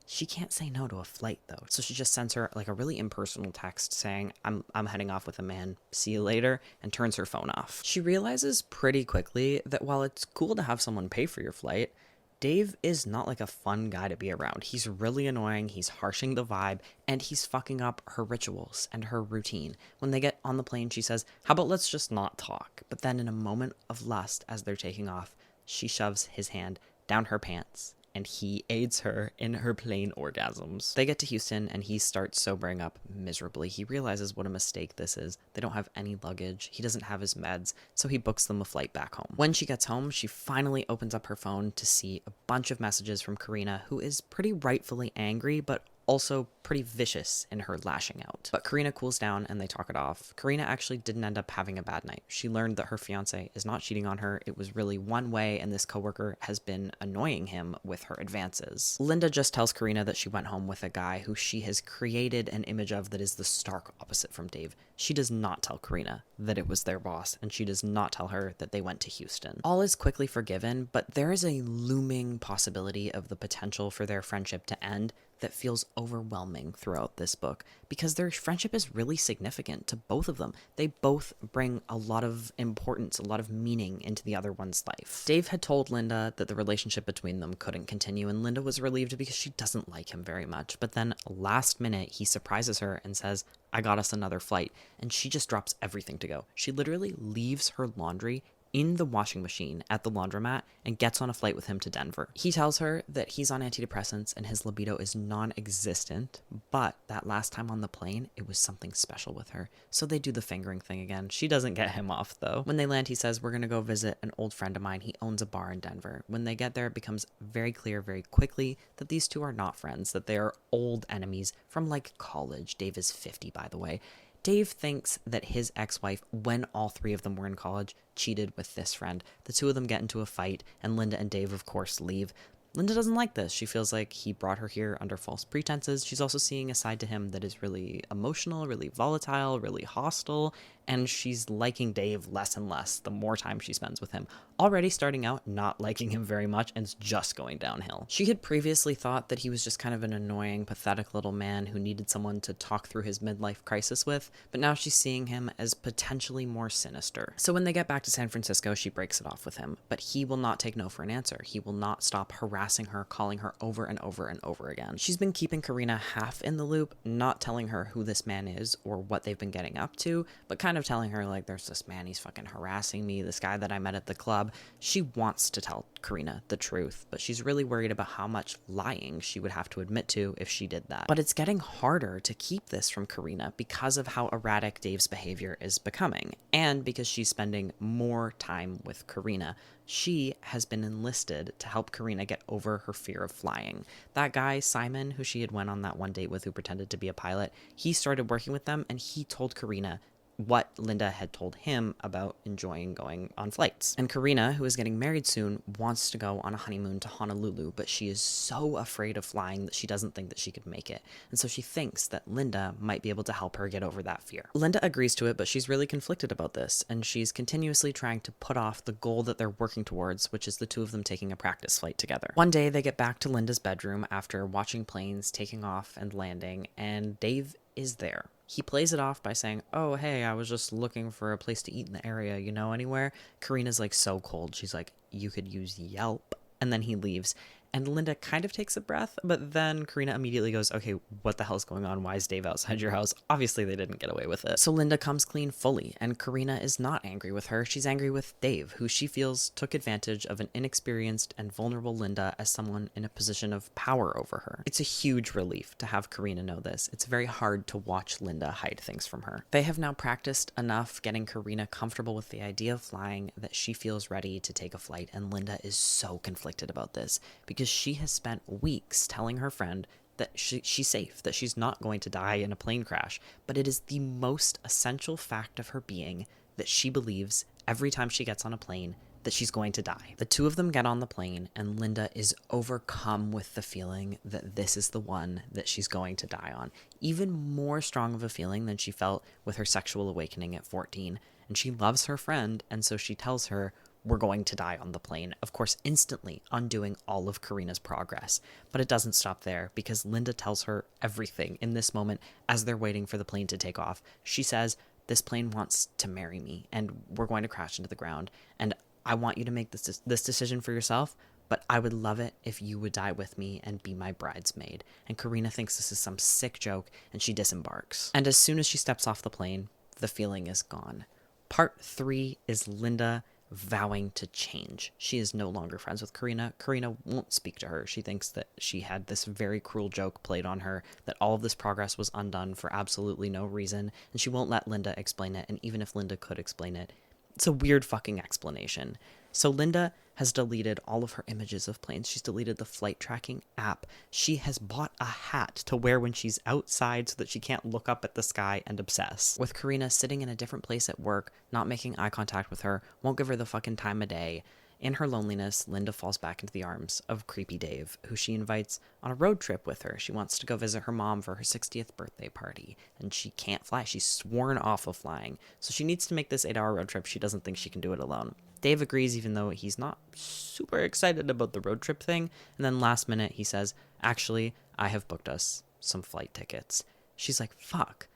She can't say no to a flight though, so she just sends her like a really impersonal text saying, I'm heading off with a man, see you later, and turns her phone off. She realizes pretty quickly that while it's cool to have someone pay for your flight, Dave is not like a fun guy to be around. He's really annoying, he's harshing the vibe, and he's fucking up her rituals and her routine. When they get on the plane, she says, how about let's just not talk? But then in a moment of lust as they're taking off, she shoves his hand down her pants and he aids her in her plane orgasms. They get to Houston and he starts sobering up miserably. He realizes what a mistake this is. They don't have any luggage. He doesn't have his meds, so he books them a flight back home. When she gets home, she finally opens up her phone to see a bunch of messages from Karina, who is pretty rightfully angry, but also pretty vicious in her lashing out. But Karina cools down and they talk it off. Karina actually didn't end up having a bad night. She learned that her fiance is not cheating on her. It was really one way, and this coworker has been annoying him with her advances. Linda just tells Karina that she went home with a guy who she has created an image of that is the stark opposite from Dave. She does not tell Karina that it was their boss, and she does not tell her that they went to Houston. All is quickly forgiven, but there is a looming possibility of the potential for their friendship to end that feels overwhelming throughout this book because their friendship is really significant to both of them. They both bring a lot of importance, a lot of meaning into the other one's life. Dave had told Linda that the relationship between them couldn't continue, and Linda was relieved because she doesn't like him very much. But then last minute, he surprises her and says, I got us another flight, and she just drops everything to go. She literally leaves her laundry in the washing machine at the laundromat and gets on a flight with him to Denver. He tells her that he's on antidepressants and his libido is non-existent, but that last time on the plane, it was something special with her. So they do the fingering thing again. She doesn't get him off though. When they land, he says, we're gonna go visit an old friend of mine. He owns a bar in Denver. When they get there, it becomes very clear very quickly that these two are not friends, that they are old enemies from like college. Dave is 50, by the way. Dave thinks that his ex-wife, when all three of them were in college, cheated with this friend. The two of them get into a fight, and Linda and Dave, of course, leave. Linda doesn't like this. She feels like he brought her here under false pretenses. She's also seeing a side to him that is really emotional, really volatile, really hostile, and she's liking Dave less and less the more time she spends with him. Already starting out not liking him very much, and it's just going downhill. She had previously thought that he was just kind of an annoying, pathetic little man who needed someone to talk through his midlife crisis with, but now she's seeing him as potentially more sinister. So when they get back to San Francisco, she breaks it off with him, but he will not take no for an answer. He will not stop harassing her, calling her over and over and over again. She's been keeping Karina half in the loop, not telling her who this man is or what they've been getting up to, but kind of telling her like, there's this man, he's fucking harassing me, this guy that I met at the club. She wants to tell Karina the truth, but she's really worried about how much lying she would have to admit to if she did that. But it's getting harder to keep this from Karina because of how erratic Dave's behavior is becoming, and because she's spending more time with Karina. She has been enlisted to help Karina get over her fear of flying. That guy, Simon, who she had went on that one date with, who pretended to be a pilot, he started working with them, and he told Karina what Linda had told him about enjoying going on flights. And Karina, who is getting married soon, wants to go on a honeymoon to Honolulu, but she is so afraid of flying that she doesn't think that she could make it. And so she thinks that Linda might be able to help her get over that fear. Linda agrees to it, but she's really conflicted about this, and she's continuously trying to put off the goal that they're working towards, which is the two of them taking a practice flight together. One day, they get back to Linda's bedroom after watching planes taking off and landing, and Dave is there. He plays it off by saying, oh, hey, I was just looking for a place to eat in the area. You know anywhere? Karina's like so cold. She's like, you could use Yelp. And then he leaves. And Linda kind of takes a breath, but then Karina immediately goes, okay, what the hell's going on? Why is Dave outside your house? Obviously, they didn't get away with it. So Linda comes clean fully, and Karina is not angry with her. She's angry with Dave, who she feels took advantage of an inexperienced and vulnerable Linda as someone in a position of power over her. It's a huge relief to have Karina know this. It's very hard to watch Linda hide things from her. They have now practiced enough getting Karina comfortable with the idea of flying that she feels ready to take a flight, and Linda is so conflicted about this because she has spent weeks telling her friend that she's safe, that she's not going to die in a plane crash, but it is the most essential fact of her being that she believes every time she gets on a plane that she's going to die. The two of them get on the plane, and Linda is overcome with the feeling that this is the one that she's going to die on. Even more strong of a feeling than she felt with her sexual awakening at 14. And she loves her friend, and so she tells her, we're going to die on the plane, of course, instantly undoing all of Karina's progress. But it doesn't stop there, because Linda tells her everything in this moment as they're waiting for the plane to take off. She says, this plane wants to marry me, and we're going to crash into the ground, and I want you to make this decision for yourself, but I would love it if you would die with me and be my bridesmaid. And Karina thinks this is some sick joke, and she disembarks. And as soon as she steps off the plane, the feeling is gone. Part 3 is Linda vowing to change. She is no longer friends with Karina. Karina won't speak to her. She thinks that she had this very cruel joke played on her, that all of this progress was undone for absolutely no reason, and she won't let Linda explain it, and even if Linda could explain it, it's a weird fucking explanation. So Linda has deleted all of her images of planes. She's deleted the flight tracking app. She has bought a hat to wear when she's outside so that she can't look up at the sky and obsess. With Karina sitting in a different place at work, not making eye contact with her, won't give her the fucking time of day. In her loneliness, Linda falls back into the arms of creepy Dave, who she invites on a road trip with her. She wants to go visit her mom for her 60th birthday party, and she can't fly. She's sworn off of flying, so she needs to make this 8-hour road trip. She doesn't think she can do it alone. Dave agrees, even though he's not super excited about the road trip thing, and then last minute he says, actually, I have booked us some flight tickets. She's like, fuck,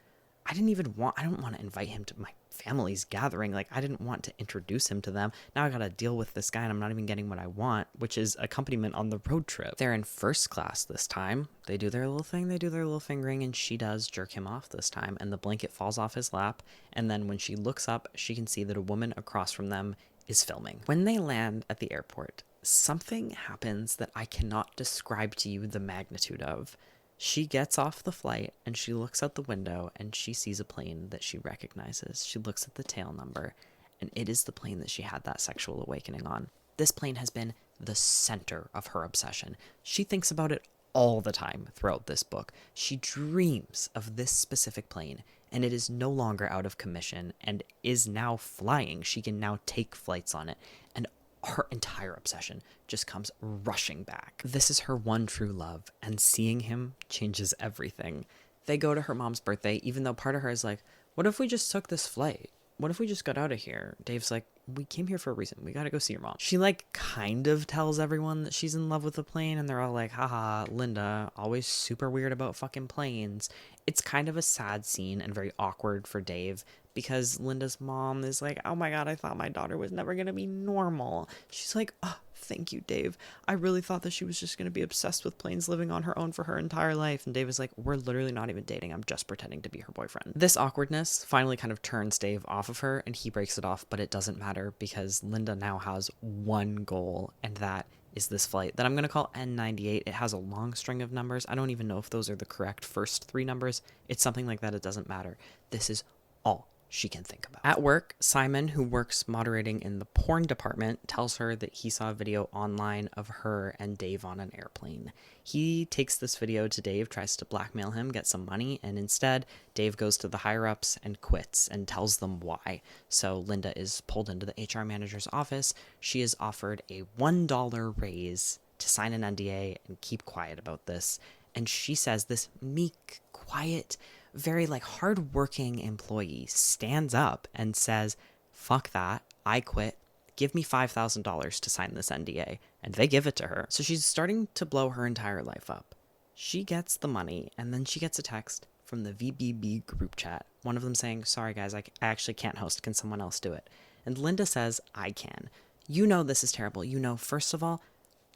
I don't want to invite him to my family's gathering. Like, I didn't want to introduce him to them. Now I gotta deal with this guy, and I'm not even getting what I want, which is accompaniment on the road trip. They're in first class this time. They do their little thing, they do their little fingering, and she does jerk him off this time, and the blanket falls off his lap, and then when she looks up, she can see that a woman across from them is filming. When they land at the airport, something happens that I cannot describe to you the magnitude of. She gets off the flight and she looks out the window and she sees a plane that she recognizes. She looks at the tail number, and it is the plane that she had that sexual awakening on. This plane has been the center of her obsession. She thinks about it all the time throughout this book. She dreams of this specific plane, and it is no longer out of commission and is now flying. She can now take flights on it, and her entire obsession just comes rushing back. This is her one true love, and seeing him changes everything. They go to her mom's birthday, even though part of her is like, what if we just took this flight? What if we just got out of here? Dave's like, we came here for a reason. We gotta go see your mom. She like kind of tells everyone that she's in love with the plane, and they're all like, haha, Linda, always super weird about fucking planes. It's kind of a sad scene and very awkward for Dave, because Linda's mom is like, oh my god, I thought my daughter was never gonna be normal. She's like, oh, thank you, Dave. I really thought that she was just gonna be obsessed with planes, living on her own for her entire life. And Dave is like, we're literally not even dating. I'm just pretending to be her boyfriend. This awkwardness finally kind of turns Dave off of her, and he breaks it off, but it doesn't matter because Linda now has one goal, and that is this flight that I'm going to call N98. It has a long string of numbers. I don't even know if those are the correct first 3 numbers. It's something like that. It doesn't matter. This is all she can think about. At work, Simon, who works moderating in the porn department, tells her that he saw a video online of her and Dave on an airplane. He takes this video to Dave, tries to blackmail him, get some money, and instead, Dave goes to the higher-ups and quits and tells them why. So Linda is pulled into the HR manager's office. She is offered a $1 raise to sign an NDA and keep quiet about this. And she says this meek, quiet, very like hardworking employee stands up and says, fuck that, I quit, give me $5,000 to sign this NDA, and they give it to her. So she's starting to blow her entire life up. She gets the money, and then she gets a text from the VBB group chat. One of them saying, sorry guys, I actually can't host. Can someone else do it? And Linda says, I can. You know this is terrible. You know, first of all,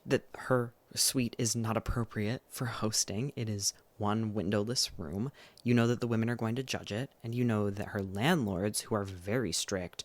that her suite is not appropriate for hosting. It is one windowless room. You know that the women are going to judge it, and you know that her landlords, who are very strict,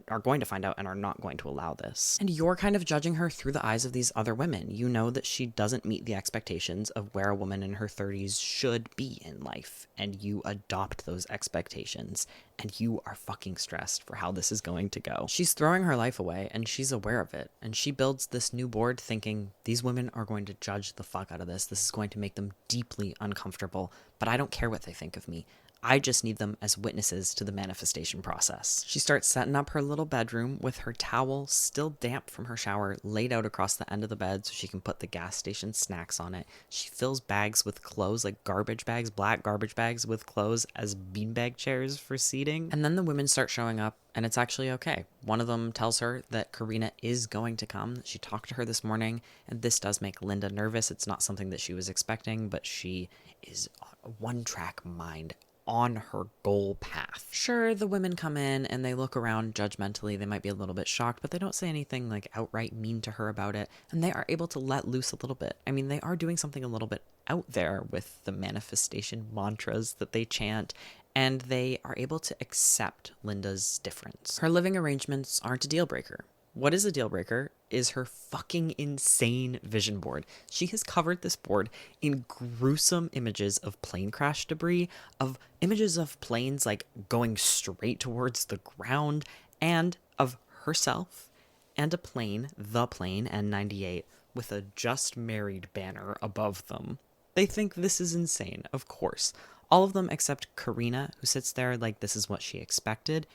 are going to find out and are not going to allow this. And you're kind of judging her through the eyes of these other women. You know that she doesn't meet the expectations of where a woman in her 30s should be in life, and you adopt those expectations, and you are fucking stressed for how this is going to go. She's throwing her life away, and she's aware of it, and she builds this new board thinking, these women are going to judge the fuck out of this. This is going to make them deeply uncomfortable, but I don't care what they think of me. I just need them as witnesses to the manifestation process. She starts setting up her little bedroom with her towel still damp from her shower laid out across the end of the bed so she can put the gas station snacks on it. She fills bags with clothes, like garbage bags, black garbage bags with clothes as beanbag chairs for seating. And then the women start showing up, and it's actually okay. One of them tells her that Karina is going to come. She talked to her this morning, and this does make Linda nervous. It's not something that she was expecting, but she is a one-track mind on her goal path. Sure, the women come in and they look around judgmentally. They might be a little bit shocked, but they don't say anything like outright mean to her about it. And they are able to let loose a little bit. I mean, they are doing something a little bit out there with the manifestation mantras that they chant, and they are able to accept Linda's difference. Her living arrangements aren't a deal breaker. What is a deal breaker is her fucking insane vision board. She has covered this board in gruesome images of plane crash debris, of images of planes like going straight towards the ground, and of herself and a plane, the plane N98, with a just married banner above them. They think this is insane, of course. All of them except Karina, who sits there like this is what she expected,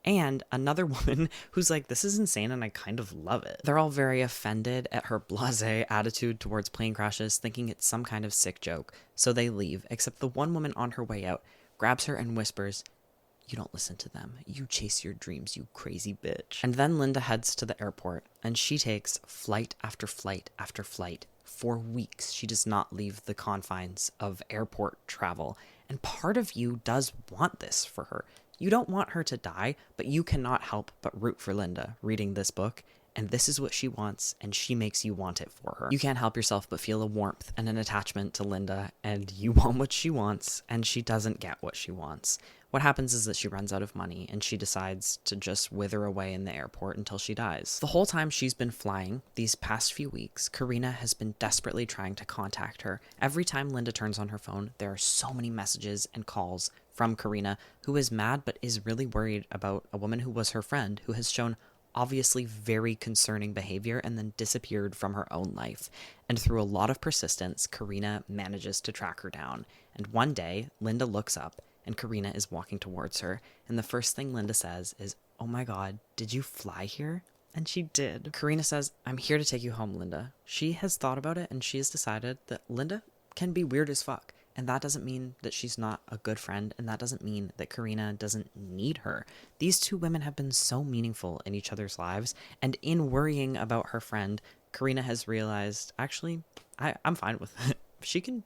and another woman who's like, this is insane and I kind of love it. They're all very offended at her blasé attitude towards plane crashes, thinking it's some kind of sick joke. So they leave, except the one woman on her way out grabs her and whispers, you don't listen to them. You chase your dreams, you crazy bitch. And then Linda heads to the airport, and she takes flight after flight after flight. For weeks, she does not leave the confines of airport travel. And part of you does want this for her. You don't want her to die, but you cannot help but root for Linda reading this book, and this is what she wants, and she makes you want it for her. You can't help yourself but feel a warmth and an attachment to Linda, and you want what she wants, and she doesn't get what she wants. What happens is that she runs out of money, and she decides to just wither away in the airport until she dies. The whole time she's been flying, these past few weeks, Karina has been desperately trying to contact her. Every time Linda turns on her phone, there are so many messages and calls from Karina, who is mad but is really worried about a woman who was her friend, who has shown obviously very concerning behavior and then disappeared from her own life. And through a lot of persistence, Karina manages to track her down. And one day, Linda looks up and Karina is walking towards her. And the first thing Linda says is, oh my God, did you fly here? And she did. Karina says, I'm here to take you home, Linda. She has thought about it and she has decided that Linda can be weird as fuck. And that doesn't mean that she's not a good friend, and that doesn't mean that Karina doesn't need her. These two women have been so meaningful in each other's lives, and in worrying about her friend, Karina has realized, actually, I'm fine with it. She can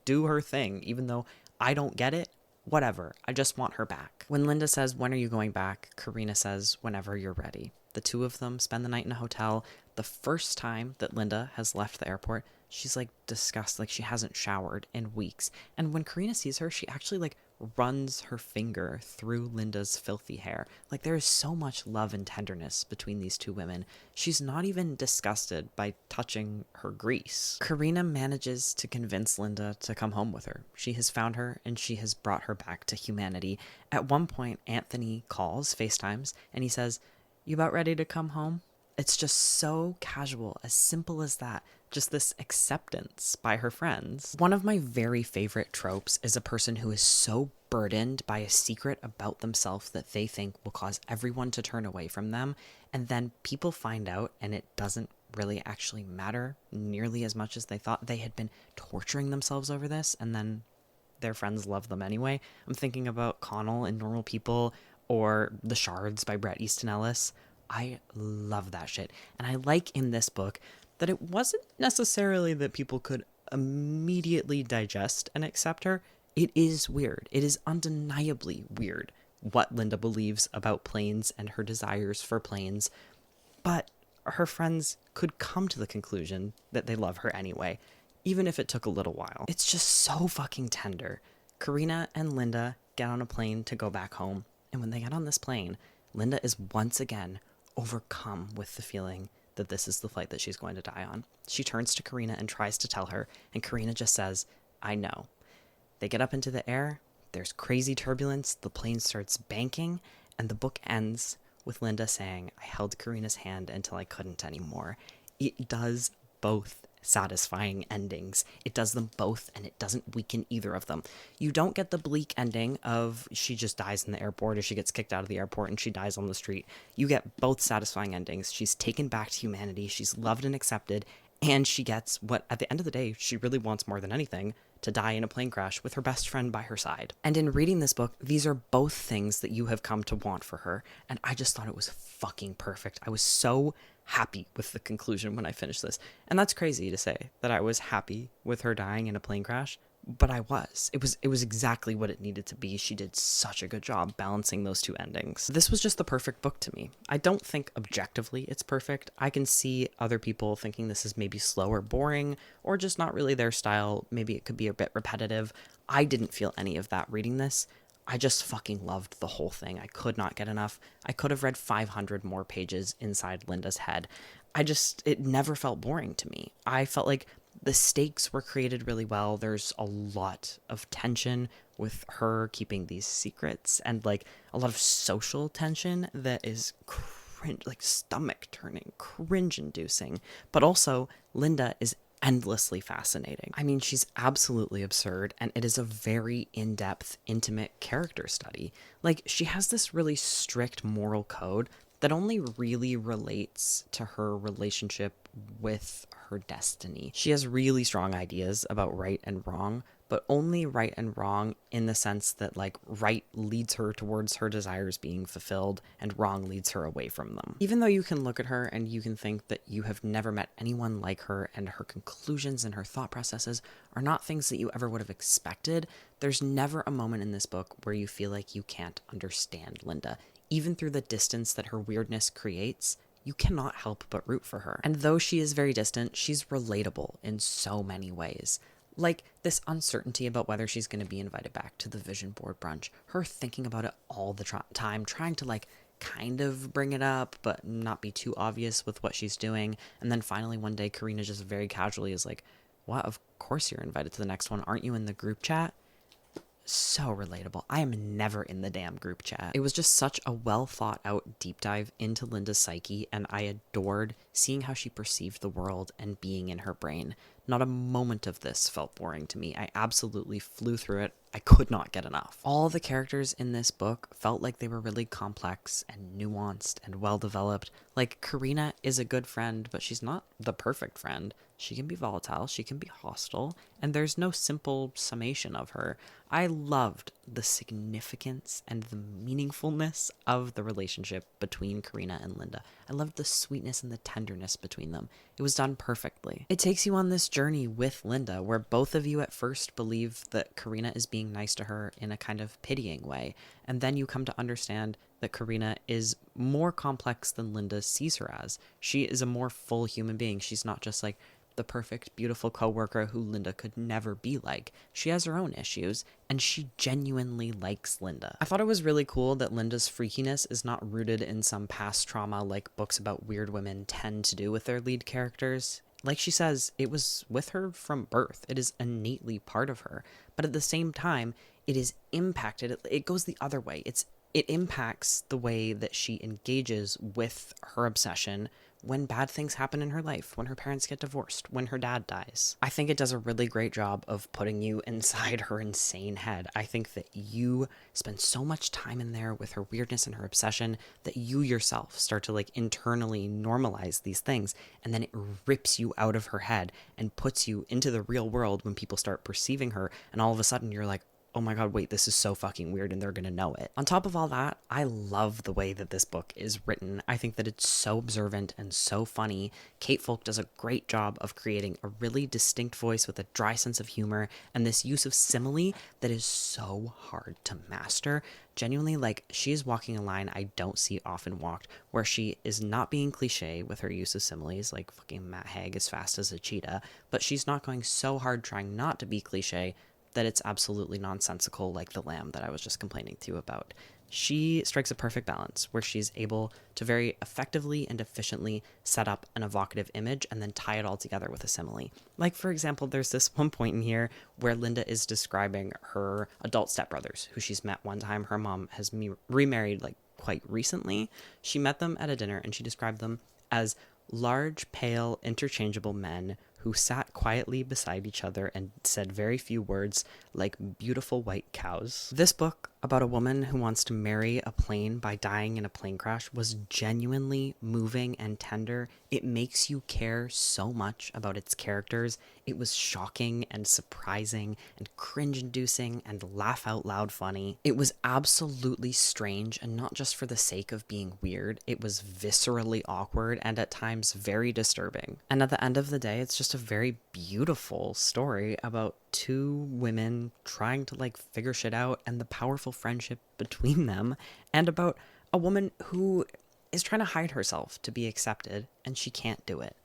do her thing, even though I don't get it. Whatever, I just want her back. When Linda says, when are you going back? Karina says, whenever you're ready. The two of them spend the night in a hotel. The first time that Linda has left the airport, she's like disgusted, like she hasn't showered in weeks. And when Karina sees her, she actually like runs her finger through Linda's filthy hair. Like there is so much love and tenderness between these two women. She's not even disgusted by touching her grease. Karina manages to convince Linda to come home with her. She has found her and she has brought her back to humanity. At one point, Anthony calls, FaceTimes, and he says, you about ready to come home? It's just so casual, as simple as that. Just this acceptance by her friends. One of my very favorite tropes is a person who is so burdened by a secret about themselves that they think will cause everyone to turn away from them, and then people find out and it doesn't really actually matter nearly as much as they thought. They had been torturing themselves over this, and then their friends love them anyway. I'm thinking about Connell in Normal People, or The Shards by Bret Easton Ellis. I love that shit. And I like in this book that it wasn't necessarily that people could immediately digest and accept her. It is weird. It is undeniably weird what Linda believes about planes and her desires for planes, but her friends could come to the conclusion that they love her anyway, even if it took a little while. It's just so fucking tender. Karina and Linda get on a plane to go back home, and when they get on this plane, Linda is once again overcome with the feeling that this is the flight that she's going to die on. She turns to Karina and tries to tell her, and Karina just says, I know. They get up into the air, there's crazy turbulence, the plane starts banking, and the book ends with Linda saying, I held Karina's hand until I couldn't anymore. It does both satisfying endings. It does them both, and it doesn't weaken either of them. You don't get the bleak ending of she just dies in the airport, or she gets kicked out of the airport and she dies on the street. You get both satisfying endings. She's taken back to humanity, she's loved and accepted, and she gets what, at the end of the day, she really wants more than anything, to die in a plane crash with her best friend by her side. And in reading this book, these are both things that you have come to want for her, and I just thought it was fucking perfect. I was so happy with the conclusion when I finished this. And that's crazy to say, that I was happy with her dying in a plane crash, but I was. It was exactly what it needed to be. She did such a good job balancing those two endings. This was just the perfect book to me. I don't think objectively it's perfect. I can see other people thinking this is maybe slow or boring, or just not really their style. Maybe it could be a bit repetitive. I didn't feel any of that reading this. I just fucking loved the whole thing. I could not get enough. I could have read 500 more pages inside Linda's head. It never felt boring to me. I felt like the stakes were created really well. There's a lot of tension with her keeping these secrets, and like a lot of social tension that is cringe, like stomach turning, cringe inducing. But also, Linda is endlessly fascinating. I mean, she's absolutely absurd, and it is a very in-depth, intimate character study. Like, she has this really strict moral code that only really relates to her relationship with her destiny. She has really strong ideas about right and wrong, but only right and wrong in the sense that, like, right leads her towards her desires being fulfilled and wrong leads her away from them. Even though you can look at her and you can think that you have never met anyone like her, and her conclusions and her thought processes are not things that you ever would have expected, there's never a moment in this book where you feel like you can't understand Linda. Even through the distance that her weirdness creates, you cannot help but root for her. And though she is very distant, she's relatable in so many ways. Like this uncertainty about whether she's going to be invited back to the vision board brunch, her thinking about it all the time, trying to like kind of bring it up, but not be too obvious with what she's doing. And then finally one day, Karina just very casually is like, what? Of course you're invited to the next one. Aren't you in the group chat? So relatable. I am never in the damn group chat. It was just such a well thought out deep dive into Linda's psyche, and I adored seeing how she perceived the world and being in her brain. Not a moment of this felt boring to me. I absolutely flew through it. I could not get enough. All the characters in this book felt like they were really complex and nuanced and well developed. Like, Karina is a good friend, but she's not the perfect friend. She can be volatile, she can be hostile, and there's no simple summation of her. I loved the significance and the meaningfulness of the relationship between Karina and Linda. I loved the sweetness and the tenderness between them. It was done perfectly. It takes you on this journey with Linda, where both of you at first believe that Karina is being nice to her in a kind of pitying way, and then you come to understand that Karina is more complex than Linda sees her as. She is a more full human being. She's not just like the perfect, beautiful coworker who Linda could never be like. She has her own issues, and she genuinely likes Linda. I thought it was really cool that Linda's freakiness is not rooted in some past trauma like books about weird women tend to do with their lead characters. Like she says, it was with her from birth. It is innately part of her. But at the same time, it is impacted. It goes the other way. It impacts the way that she engages with her obsession when bad things happen in her life, when her parents get divorced, when her dad dies. I think it does a really great job of putting you inside her insane head. I think that you spend so much time in there with her weirdness and her obsession that you yourself start to like internally normalize these things, and then it rips you out of her head and puts you into the real world when people start perceiving her, and all of a sudden you're like, oh my god, wait, this is so fucking weird and they're gonna know it. On top of all that, I love the way that this book is written. I think that it's so observant and so funny. Kate Folk does a great job of creating a really distinct voice with a dry sense of humor and this use of simile that is so hard to master. Genuinely, like, she is walking a line I don't see often walked, where she is not being cliche with her use of similes, like fucking Matt Haig as fast as a cheetah, but she's not going so hard trying not to be cliche that it's absolutely nonsensical like the lamb that I was just complaining to you about. She strikes a perfect balance where she's able to very effectively and efficiently set up an evocative image and then tie it all together with a simile. Like, for example, there's this one point in here where Linda is describing her adult stepbrothers, who she's met one time. Her mom has remarried like quite recently. She met them at a dinner and she described them as large, pale, interchangeable men who sat quietly beside each other and said very few words, like beautiful white cows. This book about a woman who wants to marry a plane by dying in a plane crash was genuinely moving and tender. It makes you care so much about its characters. It was shocking and surprising and cringe-inducing and laugh-out-loud funny. It was absolutely strange, and not just for the sake of being weird. It was viscerally awkward and at times very disturbing. And at the end of the day, it's just a very beautiful story about two women trying to like figure shit out and the powerful friendship between them, and about a woman who is trying to hide herself to be accepted and she can't do it.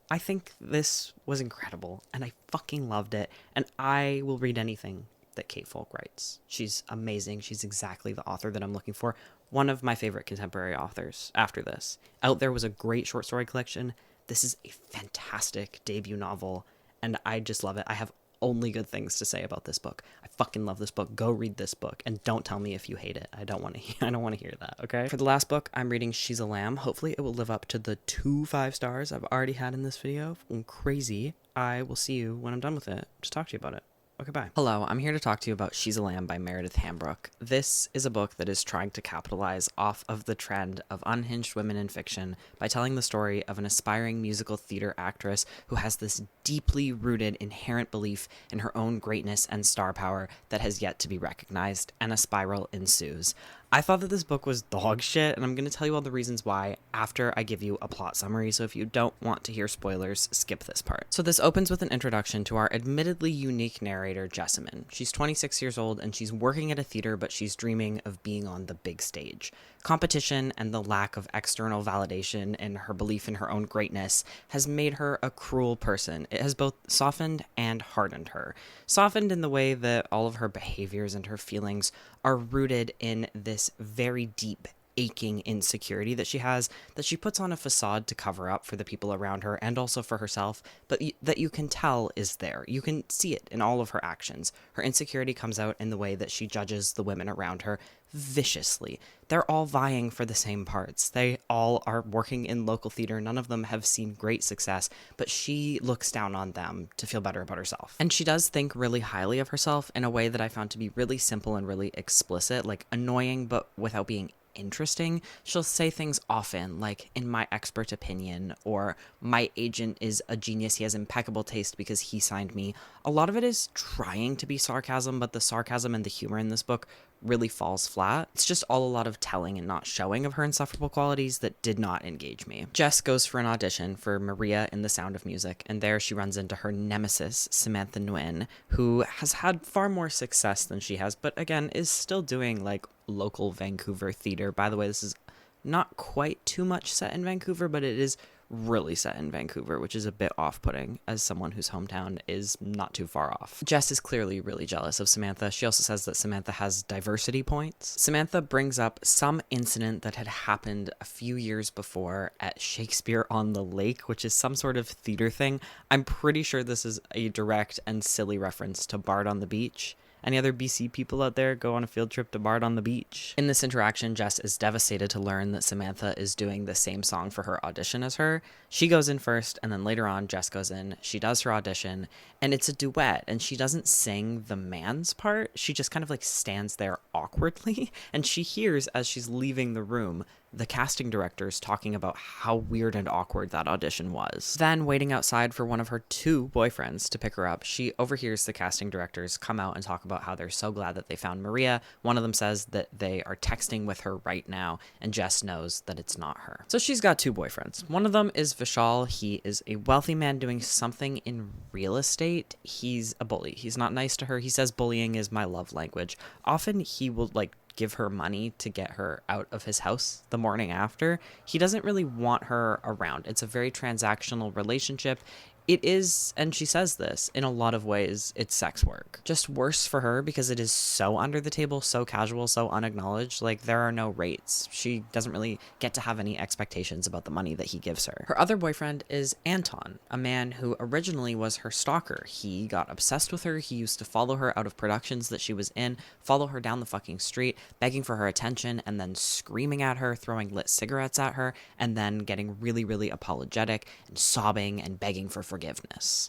I think this was incredible and I fucking loved it, and I will read anything that Kate Folk writes. She's amazing. She's exactly the author that I'm looking for. One of my favorite contemporary authors after this. Out There was a great short story collection. This is a fantastic debut novel and I just love it. I have only good things to say about this book. I fucking love this book. Go read this book and don't tell me if you hate it. I don't want to hear that, okay? For the last book, I'm reading She's a Lamb. Hopefully it will live up to the 2 5-stars I've already had in this video. I'm crazy. I will see you when I'm done with it. Just talk to you about it. Okay, bye. Hello, I'm here to talk to you about She's a Lamb by Meredith Hambrock. This is a book that is trying to capitalize off of the trend of unhinged women in fiction by telling the story of an aspiring musical theater actress who has this deeply rooted inherent belief in her own greatness and star power that has yet to be recognized, and a spiral ensues. I thought that this book was dog shit, and I'm going to tell you all the reasons why after I give you a plot summary, so if you don't want to hear spoilers, skip this part. So this opens with an introduction to our admittedly unique narrator, Jessamine. She's 26 years old, and she's working at a theater, but she's dreaming of being on the big stage. Competition and the lack of external validation and her belief in her own greatness has made her a cruel person. It has both softened and hardened her. Softened in the way that all of her behaviors and her feelings are rooted in this very deep, aching insecurity that she has, that she puts on a facade to cover up for the people around her and also for herself, but that you can tell is there. You can see it in all of her actions. Her insecurity comes out in the way that she judges the women around her viciously. They're all vying for the same parts. They all are working in local theater. None of them have seen great success, but she looks down on them to feel better about herself. And she does think really highly of herself in a way that I found to be really simple and really explicit, like annoying, but without being interesting. She'll say things often like, in my expert opinion, or my agent is a genius, he has impeccable taste because he signed me. A lot of it is trying to be sarcasm, but the sarcasm and the humor in this book really falls flat. It's just all a lot of telling and not showing of her insufferable qualities that did not engage me. Jess goes for an audition for Maria in The Sound of Music, and there she runs into her nemesis, Samantha Nguyen, who has had far more success than she has, but again, is still doing like local Vancouver theater. By the way, this is not quite too much set in Vancouver, but it is really set in Vancouver, which is a bit off-putting as someone whose hometown is not too far off. Jess is clearly really jealous of Samantha. She also says that Samantha has diversity points. Samantha brings up some incident that had happened a few years before at Shakespeare on the Lake, which is some sort of theater thing. I'm pretty sure this is a direct and silly reference to Bard on the Beach. Any other BC people out there go on a field trip to Bard on the Beach? In this interaction, Jess is devastated to learn that Samantha is doing the same song for her audition as her. She goes in first, and then later on, Jess goes in. She does her audition, and it's a duet, and she doesn't sing the man's part. She just kind of like stands there awkwardly, and she hears as she's leaving the room the casting directors talking about how weird and awkward that audition was. Then, waiting outside for one of her 2 boyfriends to pick her up, she overhears the casting directors come out and talk about how they're so glad that they found Maria. One of them says that they are texting with her right now, and Jess knows that it's not her. So she's got 2 boyfriends. One of them is Vishal. He is a wealthy man doing something in real estate. He's a bully. He's not nice to her. He says bullying is my love language. Often he will give her money to get her out of his house the morning after. He doesn't really want her around. It's a very transactional relationship. It is, and she says this, in a lot of ways, it's sex work. Just worse for her because it is so under the table, so casual, so unacknowledged. There are no rates. She doesn't really get to have any expectations about the money that he gives her. Her other boyfriend is Anton, a man who originally was her stalker. He got obsessed with her. He used to follow her out of productions that she was in, follow her down the fucking street, begging for her attention, and then screaming at her, throwing lit cigarettes at her, and then getting really, really apologetic and sobbing and begging for forgiveness.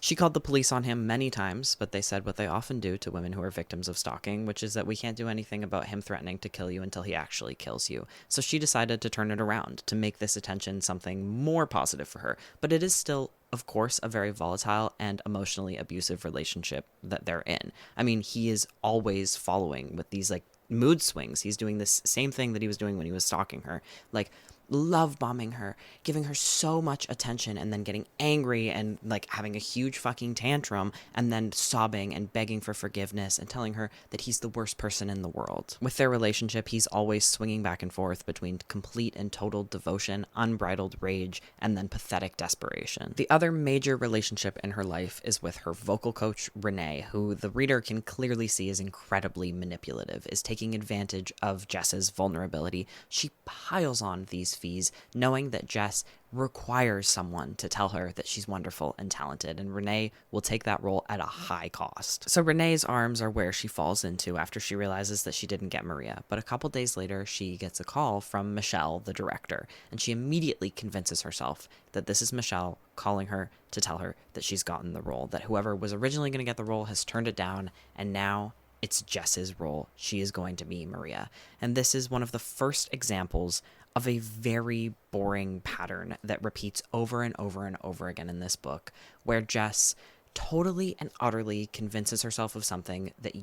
She called the police on him many times, but they said what they often do to women who are victims of stalking, which is that we can't do anything about him threatening to kill you until he actually kills you. So she decided to turn it around, to make this attention something more positive for her. But it is still, of course, a very volatile and emotionally abusive relationship that they're in. I mean, he is always following with these mood swings. He's doing this same thing that he was doing when he was stalking her. Love bombing her, giving her so much attention, and then getting angry and having a huge fucking tantrum, and then sobbing and begging for forgiveness and telling her that he's the worst person in the world. With their relationship, he's always swinging back and forth between complete and total devotion, unbridled rage, and then pathetic desperation. The other major relationship in her life is with her vocal coach, Renee, who the reader can clearly see is incredibly manipulative, is taking advantage of Jess's vulnerability. She piles on these fees, knowing that Jess requires someone to tell her that she's wonderful and talented, and Renee will take that role at a high cost. So Renee's arms are where she falls into after she realizes that she didn't get Maria, but a couple days later she gets a call from Michelle, the director, and she immediately convinces herself that this is Michelle calling her to tell her that she's gotten the role, that whoever was originally going to get the role has turned it down, and now it's Jess's role. She is going to be Maria. And this is one of the first examples of a very boring pattern that repeats over and over and over again in this book, where Jess totally and utterly convinces herself of something that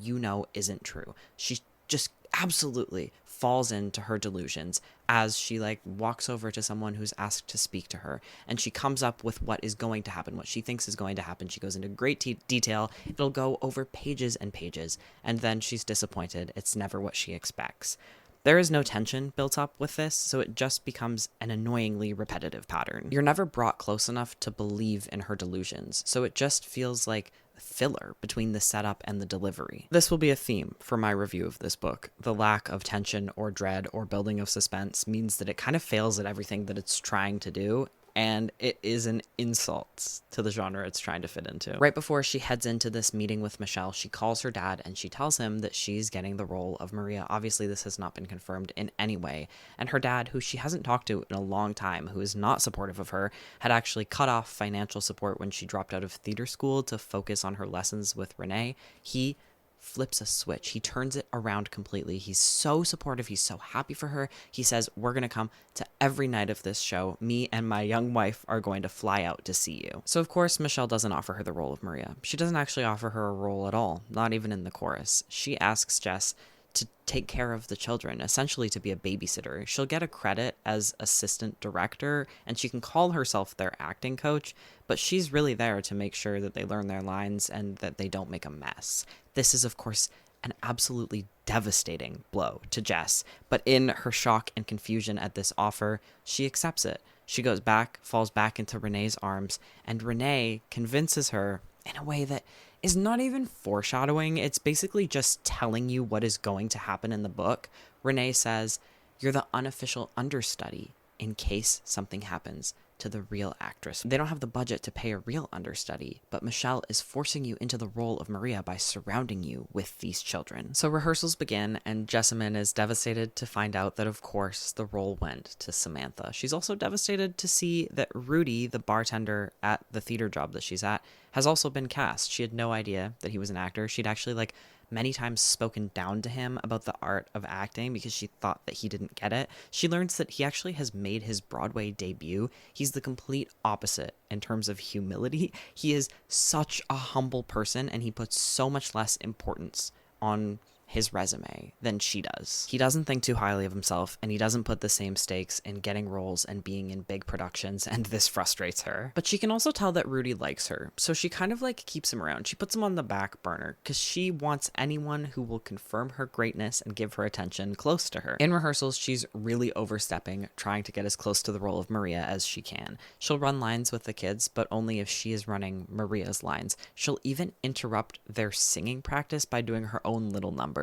isn't true. She just absolutely falls into her delusions as she walks over to someone who's asked to speak to her, and she comes up with what is going to happen, what she thinks is going to happen. She goes into great detail. It'll go over pages and pages, and then she's disappointed. It's never what she expects. There is no tension built up with this, so it just becomes an annoyingly repetitive pattern. You're never brought close enough to believe in her delusions, so it just feels like filler between the setup and the delivery. This will be a theme for my review of this book. The lack of tension or dread or building of suspense means that it kind of fails at everything that it's trying to do, and it is an insult to the genre it's trying to fit into. Right before she heads into this meeting with Michelle, she calls her dad and she tells him that she's getting the role of Maria. Obviously, this has not been confirmed in any way. And her dad, who she hasn't talked to in a long time, who is not supportive of her, had actually cut off financial support when she dropped out of theater school to focus on her lessons with Renee. He flips a switch. He turns it around completely. He's so supportive. He's so happy for her. He says, we're going to come to every night of this show. Me and my young wife are going to fly out to see you. So of course, Michelle doesn't offer her the role of Maria. She doesn't actually offer her a role at all, not even in the chorus. She asks Jess to take care of the children, essentially to be a babysitter. She'll get a credit as assistant director, and she can call herself their acting coach, but she's really there to make sure that they learn their lines and that they don't make a mess. This is, of course, an absolutely devastating blow to Jess, but in her shock and confusion at this offer, she accepts it. She goes back, falls back into Renee's arms, and Renee convinces her in a way that is not even foreshadowing. It's basically just telling you what is going to happen in the book. Renee says, you're the unofficial understudy in case something happens to the real actress. They don't have the budget to pay a real understudy, but Michelle is forcing you into the role of Maria by surrounding you with these children. So rehearsals begin, and Jessamine is devastated to find out that, of course, the role went to Samantha. She's also devastated to see that Rudy, the bartender at the theater job that she's at, has also been cast. She had no idea that he was an actor. She'd actually many times spoken down to him about the art of acting because she thought that he didn't get it, she learns that he actually has made his Broadway debut. He's the complete opposite in terms of humility. He is such a humble person, and he puts so much less importance on his resume than she does. He doesn't think too highly of himself, and he doesn't put the same stakes in getting roles and being in big productions, and this frustrates her. But she can also tell that Rudy likes her, so she kind of like keeps him around. She puts him on the back burner because she wants anyone who will confirm her greatness and give her attention close to her. In rehearsals, she's really overstepping, trying to get as close to the role of Maria as she can. She'll run lines with the kids, but only if she is running Maria's lines. She'll even interrupt their singing practice by doing her own little numbers.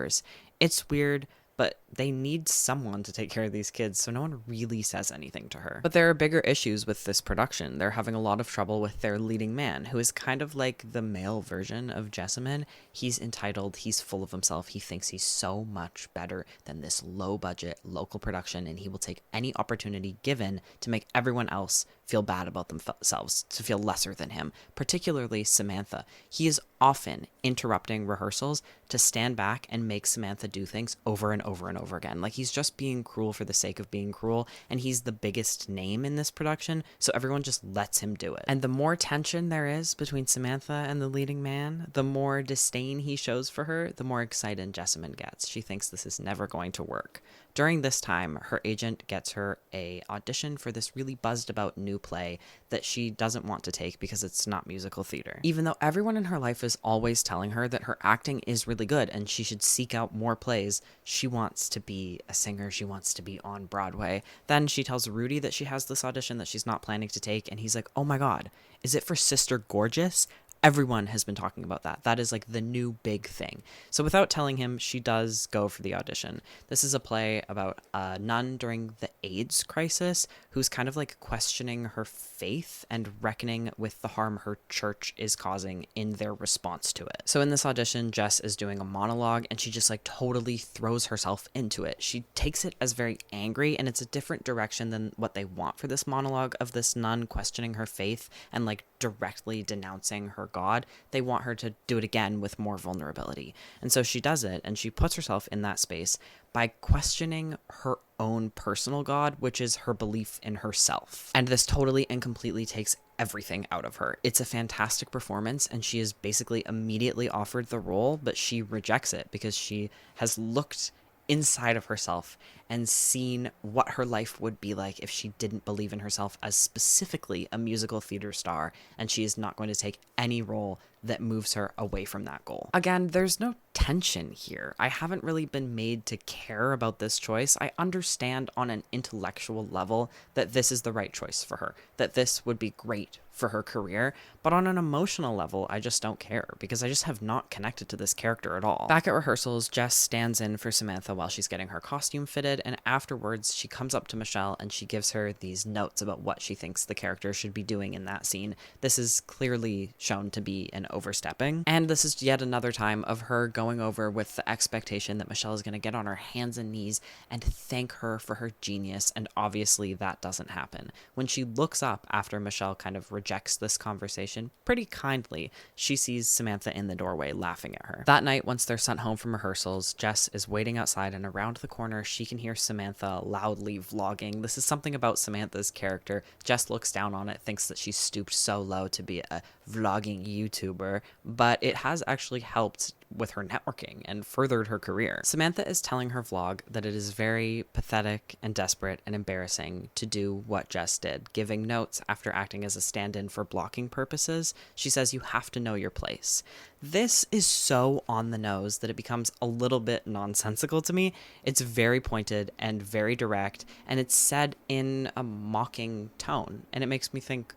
It's weird, but they need someone to take care of these kids, so no one really says anything to her. But there are bigger issues with this production. They're having a lot of trouble with their leading man, who is kind of like the male version of Jessamine. He's entitled, he's full of himself, he thinks he's so much better than this low-budget local production, and he will take any opportunity given to make everyone else feel bad about themselves, to feel lesser than him, particularly Samantha. He is often interrupting rehearsals to stand back and make Samantha do things over and over and over again. Like, he's just being cruel for the sake of being cruel, and he's the biggest name in this production, so everyone just lets him do it. And the more tension there is between Samantha and the leading man, the more disdain he shows for her, the more excited Jessamine gets. She thinks this is never going to work. During this time, her agent gets her a audition for this really buzzed about new play that she doesn't want to take because it's not musical theater. Even though everyone in her life is always telling her that her acting is really good and she should seek out more plays, she wants to be a singer, she wants to be on Broadway. Then she tells Rudy that she has this audition that she's not planning to take, and he's like, oh my god, is it for Sister Gorgeous? Everyone has been talking about that. That is like the new big thing. So without telling him, she does go for the audition. This is a play about a nun during the AIDS crisis who's kind of like questioning her faith and reckoning with the harm her church is causing in their response to it. So in this audition, Jess is doing a monologue, and she just like totally throws herself into it. She takes it as very angry, and it's a different direction than what they want for this monologue of this nun questioning her faith and like directly denouncing her God. They want her to do it again with more vulnerability. And so she does it, and she puts herself in that space by questioning her own personal God, which is her belief in herself. And this totally and completely takes everything out of her. It's a fantastic performance, and she is basically immediately offered the role, but she rejects it because she has looked inside of herself and seen what her life would be like if she didn't believe in herself as specifically a musical theater star, and she is not going to take any role that moves her away from that goal. Again, there's no tension here. I haven't really been made to care about this choice. I understand on an intellectual level that this is the right choice for her, that this would be great for her career, but on an emotional level, I just don't care because I just have not connected to this character at all. Back at rehearsals, Jess stands in for Samantha while she's getting her costume fitted, and afterwards she comes up to Michelle and she gives her these notes about what she thinks the character should be doing in that scene. This is clearly shown to be an overstepping, and this is yet another time of her going over with the expectation that Michelle is going to get on her hands and knees and thank her for her genius, and obviously that doesn't happen. When she looks up after Michelle kind of rejects this conversation pretty kindly, she sees Samantha in the doorway laughing at her. That night, once they're sent home from rehearsals, Jess is waiting outside, and around the corner she can hear Samantha loudly vlogging. This is something about Samantha's character. Jess looks down on it, thinks that she's stooped so low to be a vlogging YouTuber, but it has actually helped with her networking and furthered her career. Samantha is telling her vlog that it is very pathetic and desperate and embarrassing to do what Jess did, giving notes after acting as a stand-in for blocking purposes. She says you have to know your place. This is so on the nose that it becomes a little bit nonsensical to me. It's very pointed and very direct, and it's said in a mocking tone, and it makes me think,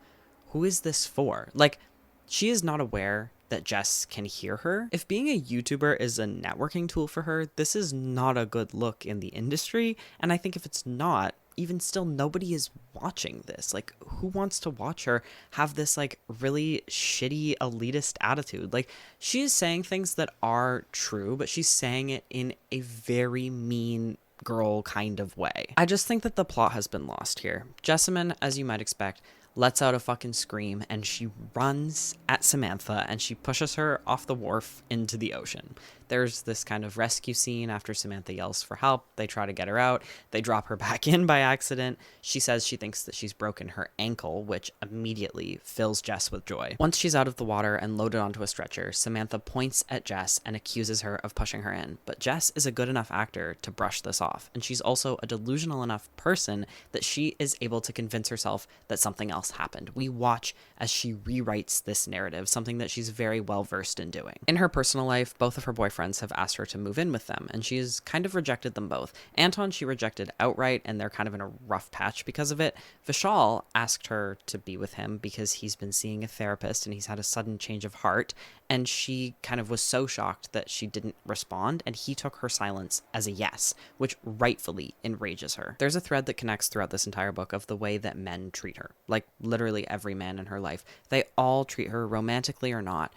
who is this for? Like, she is not aware that Jess can hear her. If being a YouTuber is a networking tool for her, this is not a good look in the industry. And I think if it's not, even still, nobody is watching this. Like, who wants to watch her have this like really shitty elitist attitude? Like, she is saying things that are true, but she's saying it in a very mean girl kind of way. I just think that the plot has been lost here. Jessamine, as you might expect, lets out a fucking scream, and she runs at Samantha and she pushes her off the wharf into the ocean. There's this kind of rescue scene after Samantha yells for help. They try to get her out. They drop her back in by accident. She says she thinks that she's broken her ankle, which immediately fills Jess with joy. Once she's out of the water and loaded onto a stretcher, Samantha points at Jess and accuses her of pushing her in. But Jess is a good enough actor to brush this off, and she's also a delusional enough person that she is able to convince herself that something else happened. We watch as she rewrites this narrative, something that she's very well versed in doing. In her personal life, both of her boyfriends have asked her to move in with them, and she has kind of rejected them both. Anton she rejected outright, and they're kind of in a rough patch because of it. Vishal asked her to be with him because he's been seeing a therapist and he's had a sudden change of heart, and she kind of was so shocked that she didn't respond, and he took her silence as a yes, which rightfully enrages her. There's a thread that connects throughout this entire book of the way that men treat her. Like, literally every man in her life. They all treat her, romantically or not,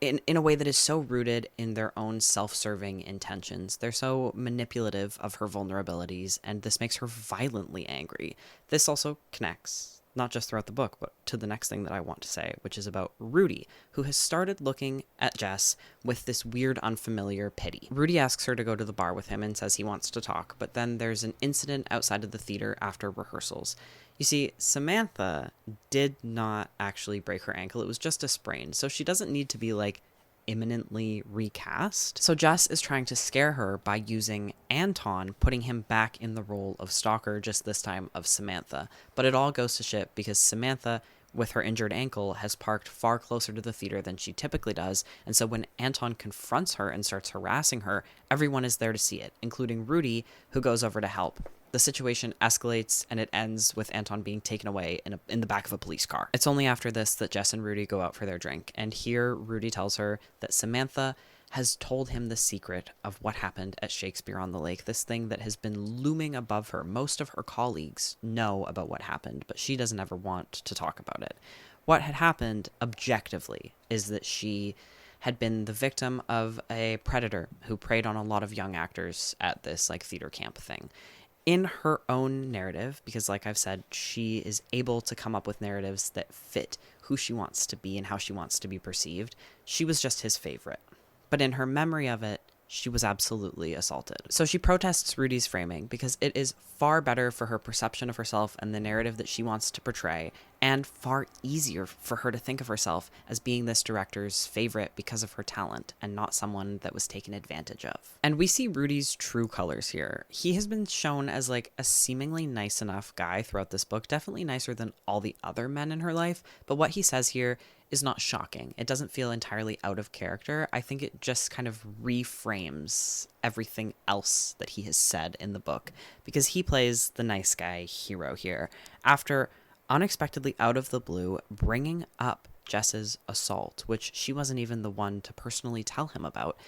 in a way that is so rooted in their own self-serving intentions. They're so manipulative of her vulnerabilities, and this makes her violently angry. This also connects, not just throughout the book, but to the next thing that I want to say, which is about Rudy, who has started looking at Jess with this weird, unfamiliar pity. Rudy asks her to go to the bar with him and says he wants to talk, but then there's an incident outside of the theater after rehearsals. You see, Samantha did not actually break her ankle. It was just a sprain, so she doesn't need to be, like, imminently recast. So Jess is trying to scare her by using Anton, putting him back in the role of stalker, just this time of Samantha. But it all goes to shit because Samantha, with her injured ankle, has parked far closer to the theater than she typically does, and so when Anton confronts her and starts harassing her, everyone is there to see it, including Rudy, who goes over to help. The situation escalates, and it ends with Anton being taken away in the back of a police car. It's only after this that Jess and Rudy go out for their drink, and here Rudy tells her that Samantha has told him the secret of what happened at Shakespeare on the Lake, this thing that has been looming above her. Most of her colleagues know about what happened, but she doesn't ever want to talk about it. What had happened, objectively, is that she had been the victim of a predator who preyed on a lot of young actors at this, like, theater camp thing. In her own narrative, because like I've said, she is able to come up with narratives that fit who she wants to be and how she wants to be perceived, she was just his favorite. But in her memory of it, she was absolutely assaulted. So she protests Rudy's framing because it is far better for her perception of herself and the narrative that she wants to portray, and far easier for her to think of herself as being this director's favorite because of her talent and not someone that was taken advantage of. And we see Rudy's true colors here. He has been shown as, like, a seemingly nice enough guy throughout this book, definitely nicer than all the other men in her life, but what he says here is not shocking. It doesn't feel entirely out of character. I think it just kind of reframes everything else that he has said in the book, because he plays the nice guy hero here after unexpectedly out of the blue bringing up Jess's assault, which she wasn't even the one to personally tell him about,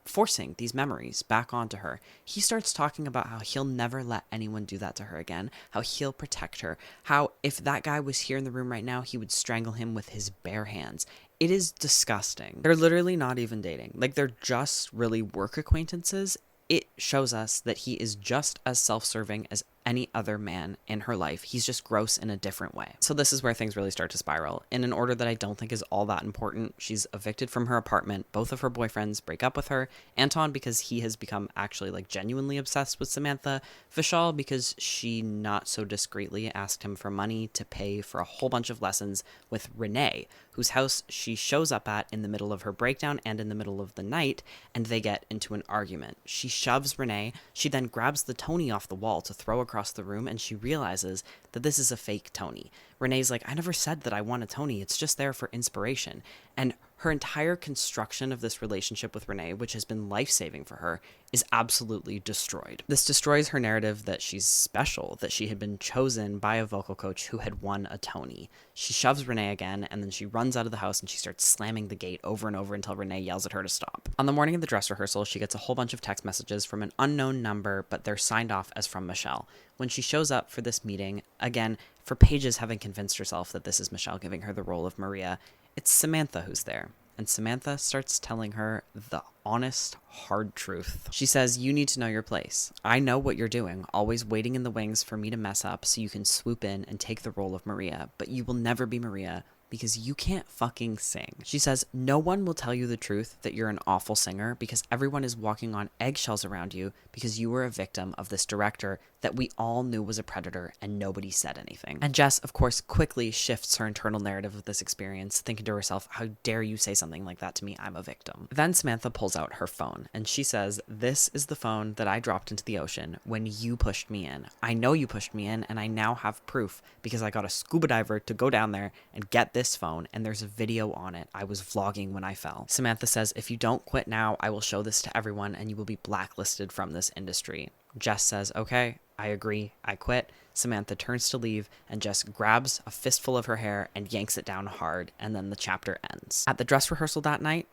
forcing these memories back onto her. He starts talking about how he'll never let anyone do that to her again, how he'll protect her, how if that guy was here in the room right now, he would strangle him with his bare hands. It is disgusting. They're literally not even dating. Like, they're just really work acquaintances. It shows us that he is just as self-serving as any other man in her life. He's just gross in a different way. So this is where things really start to spiral. In an order that I don't think is all that important, she's evicted from her apartment. Both of her boyfriends break up with her. Anton, because he has become actually, like, genuinely obsessed with Samantha. Vishal, because she not so discreetly asked him for money to pay for a whole bunch of lessons with Renee, whose house she shows up at in the middle of her breakdown and in the middle of the night, and they get into an argument. She shoves Renee. She then grabs the Tony off the wall to throw across the room, and she realizes that this is a fake Tony. Renee's like, I never said that I want a Tony. It's just there for inspiration. And her entire construction of this relationship with Renee, which has been life-saving for her, is absolutely destroyed. This destroys her narrative that she's special, that she had been chosen by a vocal coach who had won a Tony. She shoves Renee again, and then she runs out of the house and she starts slamming the gate over and over until Renee yells at her to stop. On the morning of the dress rehearsal, she gets a whole bunch of text messages from an unknown number, but they're signed off as from Michelle. When she shows up for this meeting, again, for pages having convinced herself that this is Michelle giving her the role of Maria, it's Samantha who's there. And Samantha starts telling her the honest, hard truth. She says, you need to know your place. I know what you're doing, always waiting in the wings for me to mess up so you can swoop in and take the role of Maria, but you will never be Maria because you can't fucking sing. She says, no one will tell you the truth that you're an awful singer because everyone is walking on eggshells around you because you were a victim of this director that we all knew was a predator and nobody said anything. And Jess, of course, quickly shifts her internal narrative of this experience, thinking to herself, how dare you say something like that to me? I'm a victim. Then Samantha pulls out her phone and she says, this is the phone that I dropped into the ocean when you pushed me in. I know you pushed me in and I now have proof because I got a scuba diver to go down there and get this phone and there's a video on it. I was vlogging when I fell. Samantha says, if you don't quit now, I will show this to everyone and you will be blacklisted from this industry. Jess says, okay, I agree, I quit. Samantha turns to leave and Jess grabs a fistful of her hair and yanks it down hard, and then the chapter ends. At the dress rehearsal that night,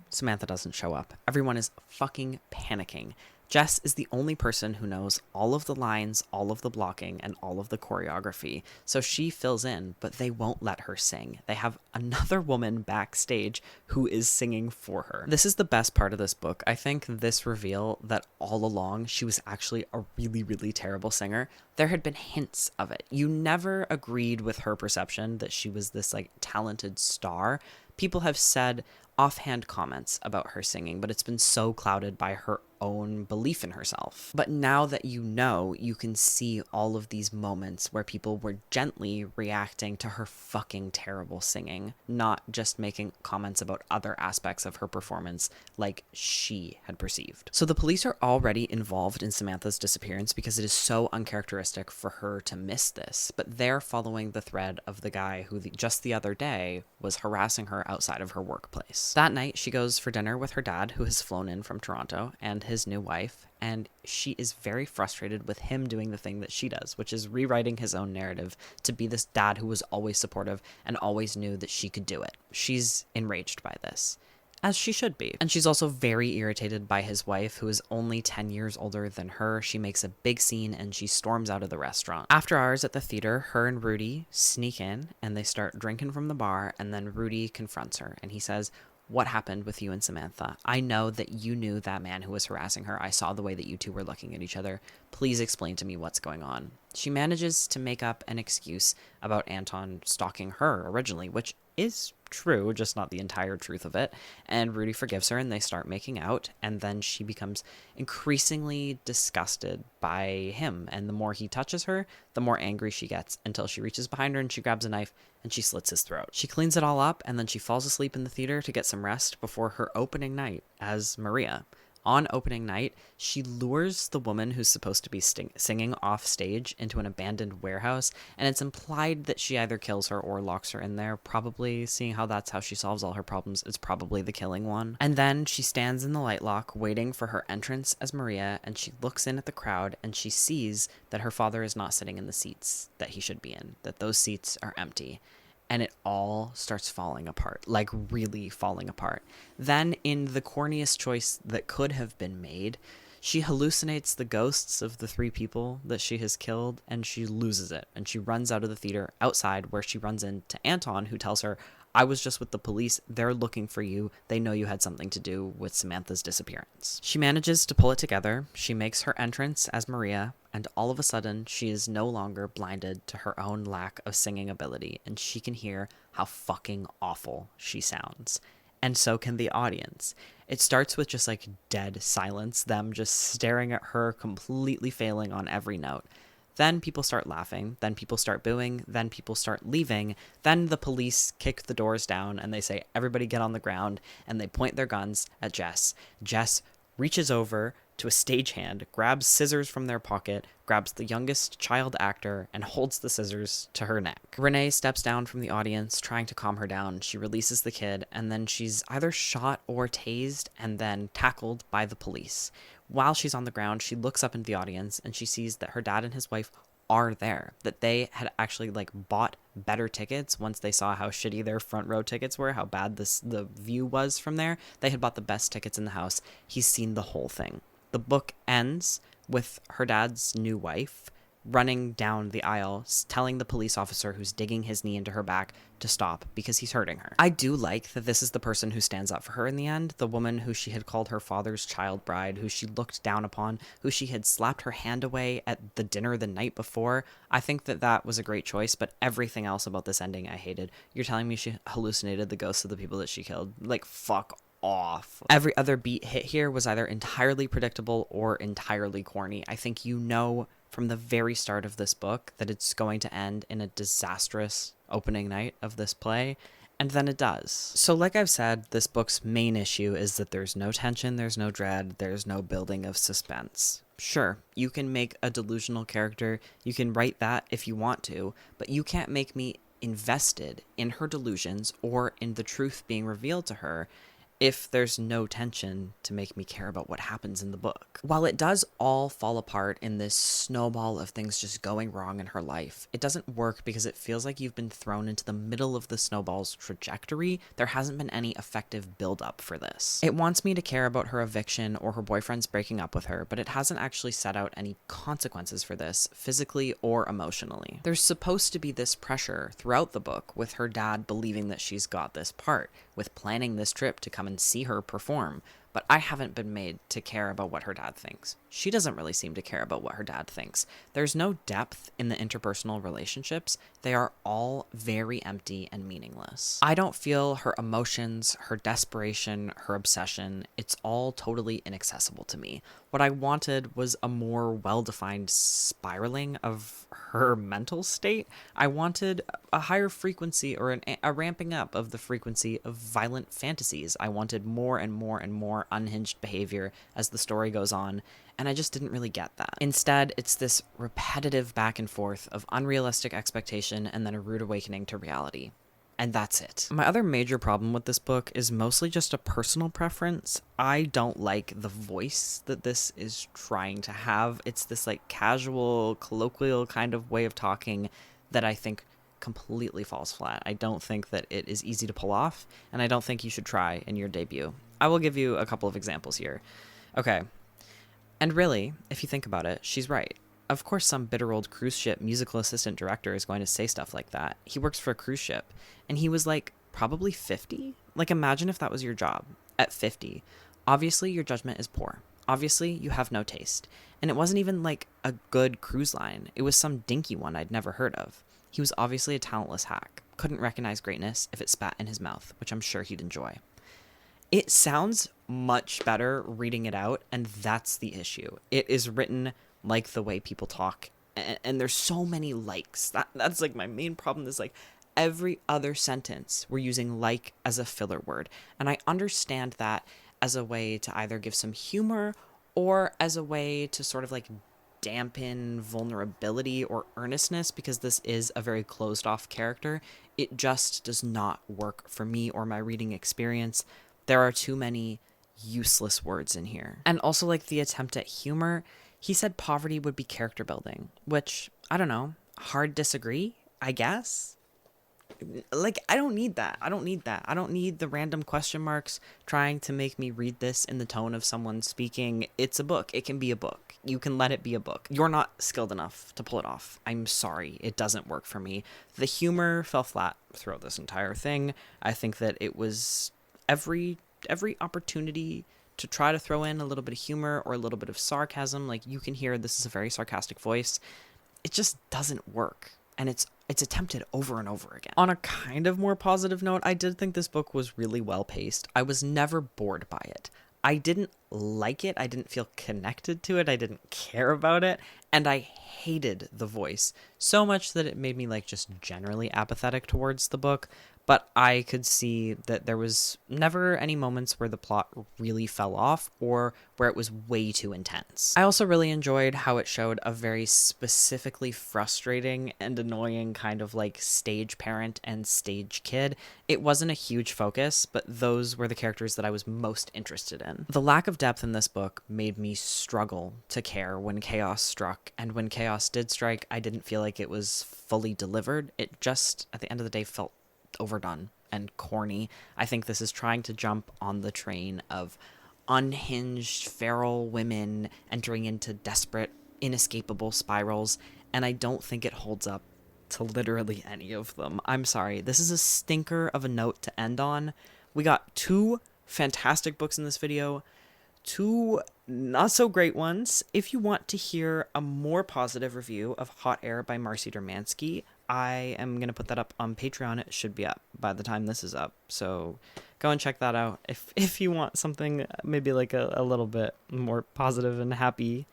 Samantha doesn't show up. Everyone is fucking panicking. Jess is the only person who knows all of the lines, all of the blocking, and all of the choreography, so she fills in, but they won't let her sing. They have another woman backstage who is singing for her. This is the best part of this book. I think this reveal that all along she was actually a really, really terrible singer. There had been hints of it. You never agreed with her perception that she was this like talented star. People have said offhand comments about her singing, but it's been so clouded by her own belief in herself. But now that you know, you can see all of these moments where people were gently reacting to her fucking terrible singing, not just making comments about other aspects of her performance like she had perceived. So the police are already involved in Samantha's disappearance because it is so uncharacteristic for her to miss this, but they're following the thread of the guy who just the other day was harassing her outside of her workplace. That night, she goes for dinner with her dad, who has flown in from Toronto, and his new wife, and she is very frustrated with him doing the thing that she does, which is rewriting his own narrative to be this dad who was always supportive and always knew that she could do it. She's enraged by this, as she should be. And she's also very irritated by his wife, who is only 10 years older than her. She makes a big scene and she storms out of the restaurant. After hours at the theater, her and Rudy sneak in and they start drinking from the bar, and then Rudy confronts her and he says, what happened with you and Samantha? I know that you knew that man who was harassing her. I saw the way that you two were looking at each other. Please explain to me what's going on. She manages to make up an excuse about Anton stalking her originally, which is true, just not the entire truth of it. And Rudy forgives her and they start making out. And then she becomes increasingly disgusted by him. And the more he touches her, the more angry she gets, until she reaches behind her and she grabs a knife and she slits his throat. She cleans it all up and then she falls asleep in the theater to get some rest before her opening night as Maria. On opening night, she lures the woman who's supposed to be singing off stage into an abandoned warehouse, and it's implied that she either kills her or locks her in there, probably seeing how that's how she solves all her problems. It's probably the killing one. And then she stands in the light lock waiting for her entrance as Maria, and she looks in at the crowd and she sees that her father is not sitting in the seats that he should be in, that those seats are empty. And it all starts falling apart, like really falling apart. Then, in the corniest choice that could have been made, she hallucinates the ghosts of the 3 people that she has killed, and she loses it. And she runs out of the theater outside, where she runs into Anton, who tells her, I was just with the police. They're looking for you. They know you had something to do with Samantha's disappearance. She manages to pull it together. She makes her entrance as Maria, and all of a sudden, she is no longer blinded to her own lack of singing ability, and she can hear how fucking awful she sounds. And so can the audience. It starts with just like dead silence, them just staring at her, completely failing on every note. Then people start laughing, then people start booing, then people start leaving, then the police kick the doors down and they say, everybody get on the ground, and they point their guns at Jess. Jess reaches over to a stagehand, grabs scissors from their pocket, grabs the youngest child actor, and holds the scissors to her neck. Renee steps down from the audience, trying to calm her down. She releases the kid, and then she's either shot or tased and then tackled by the police. While she's on the ground, she looks up into the audience and she sees that her dad and his wife are there, that they had actually like bought better tickets once they saw how shitty their front row tickets were, how bad the view was from there. They had bought the best tickets in the house. He's seen the whole thing. The book ends with her dad's new wife running down the aisle, telling the police officer who's digging his knee into her back to stop because he's hurting her. I do like that this is the person who stands up for her in the end, the woman who she had called her father's child bride, who she looked down upon, who she had slapped her hand away at the dinner the night before. I think that that was a great choice, but everything else about this ending I hated. You're telling me she hallucinated the ghosts of the people that she killed? Like, fuck off. Every other beat hit here was either entirely predictable or entirely corny. I think you know from the very start of this book that it's going to end in a disastrous opening night of this play, and then it does. So like I've said, this book's main issue is that there's no tension, there's no dread, there's no building of suspense. Sure, you can make a delusional character, you can write that if you want to, but you can't make me invested in her delusions or in the truth being revealed to her if there's no tension to make me care about what happens in the book. While it does all fall apart in this snowball of things just going wrong in her life, it doesn't work because it feels like you've been thrown into the middle of the snowball's trajectory. There hasn't been any effective build-up for this. It wants me to care about her eviction or her boyfriend's breaking up with her, but it hasn't actually set out any consequences for this, physically or emotionally. There's supposed to be this pressure throughout the book with her dad believing that she's got this part, with planning this trip to come and see her perform, but I haven't been made to care about what her dad thinks. She doesn't really seem to care about what her dad thinks. There's no depth in the interpersonal relationships. They are all very empty and meaningless. I don't feel her emotions, her desperation, her obsession. It's all totally inaccessible to me. What I wanted was a more well-defined spiraling of her mental state. I wanted a higher frequency or a ramping up of the frequency of violent fantasies. I wanted more and more and more unhinged behavior as the story goes on, and I just didn't really get that. Instead, it's this repetitive back and forth of unrealistic expectation and then a rude awakening to reality. And that's it. My other major problem with this book is mostly just a personal preference. I don't like the voice that this is trying to have. It's this like casual, colloquial kind of way of talking that I think completely falls flat. I don't think that it is easy to pull off, and I don't think you should try in your debut. I will give you a couple of examples here. Okay. And really, if you think about it, she's right. Of course, some bitter old cruise ship musical assistant director is going to say stuff like that. He works for a cruise ship, and he was like probably 50. Like, imagine if that was your job at 50. Obviously, your judgment is poor. Obviously, you have no taste. And it wasn't even like a good cruise line. It was some dinky one I'd never heard of. He was obviously a talentless hack. Couldn't recognize greatness if it spat in his mouth, which I'm sure he'd enjoy. It sounds much better reading it out, and that's the issue. It is written like the way people talk, and there's so many likes. That's like my main problem is like every other sentence we're using like as a filler word, and I understand that as a way to either give some humor or as a way to sort of like dampen vulnerability or earnestness, because this is a very closed off character. It just does not work for me or my reading experience. There are too many useless words in here. And also like the attempt at humor. He said poverty would be character building, which, I don't know, hard disagree, I guess. Like, I don't need that. I don't need that. I don't need the random question marks trying to make me read this in the tone of someone speaking. It's a book. It can be a book. You can let it be a book. You're not skilled enough to pull it off. I'm sorry. It doesn't work for me. The humor fell flat throughout this entire thing. I think that it was every opportunity to try to throw in a little bit of humor or a little bit of sarcasm. Like, you can hear this is a very sarcastic voice. It just doesn't work. And it's attempted over and over again. On a kind of more positive note, I did think this book was really well paced. I was never bored by it. I didn't like it. I didn't feel connected to it. I didn't care about it. And I hated the voice so much that it made me like just generally apathetic towards the book. But I could see that there was never any moments where the plot really fell off or where it was way too intense. I also really enjoyed how it showed a very specifically frustrating and annoying kind of like stage parent and stage kid. It wasn't a huge focus, but those were the characters that I was most interested in. The lack of depth in this book made me struggle to care when chaos struck, and when chaos did strike, I didn't feel like it was fully delivered. It just, at the end of the day, felt overdone and corny. I think this is trying to jump on the train of unhinged feral women entering into desperate, inescapable spirals, and I don't think it holds up to literally any of them. I'm sorry. This is a stinker of a note to end on. We got 2 fantastic books in this video, 2 not so great ones. If you want to hear a more positive review of Hot Air by Marcy Dermansky, I am going to put that up on Patreon. It should be up by the time this is up. So go and check that out if you want something maybe like a little bit more positive and happy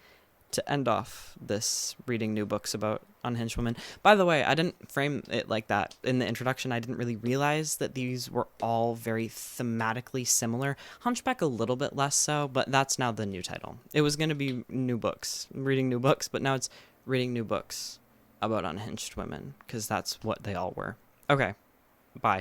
to end off this reading new books about unhinged women. By the way, I didn't frame it like that in the introduction. I didn't really realize that these were all very thematically similar. Hunchback a little bit less so, but that's now the new title. It was going to be new books, reading new books, but now it's reading new books about unhinged women, because that's what they all were. Okay, bye.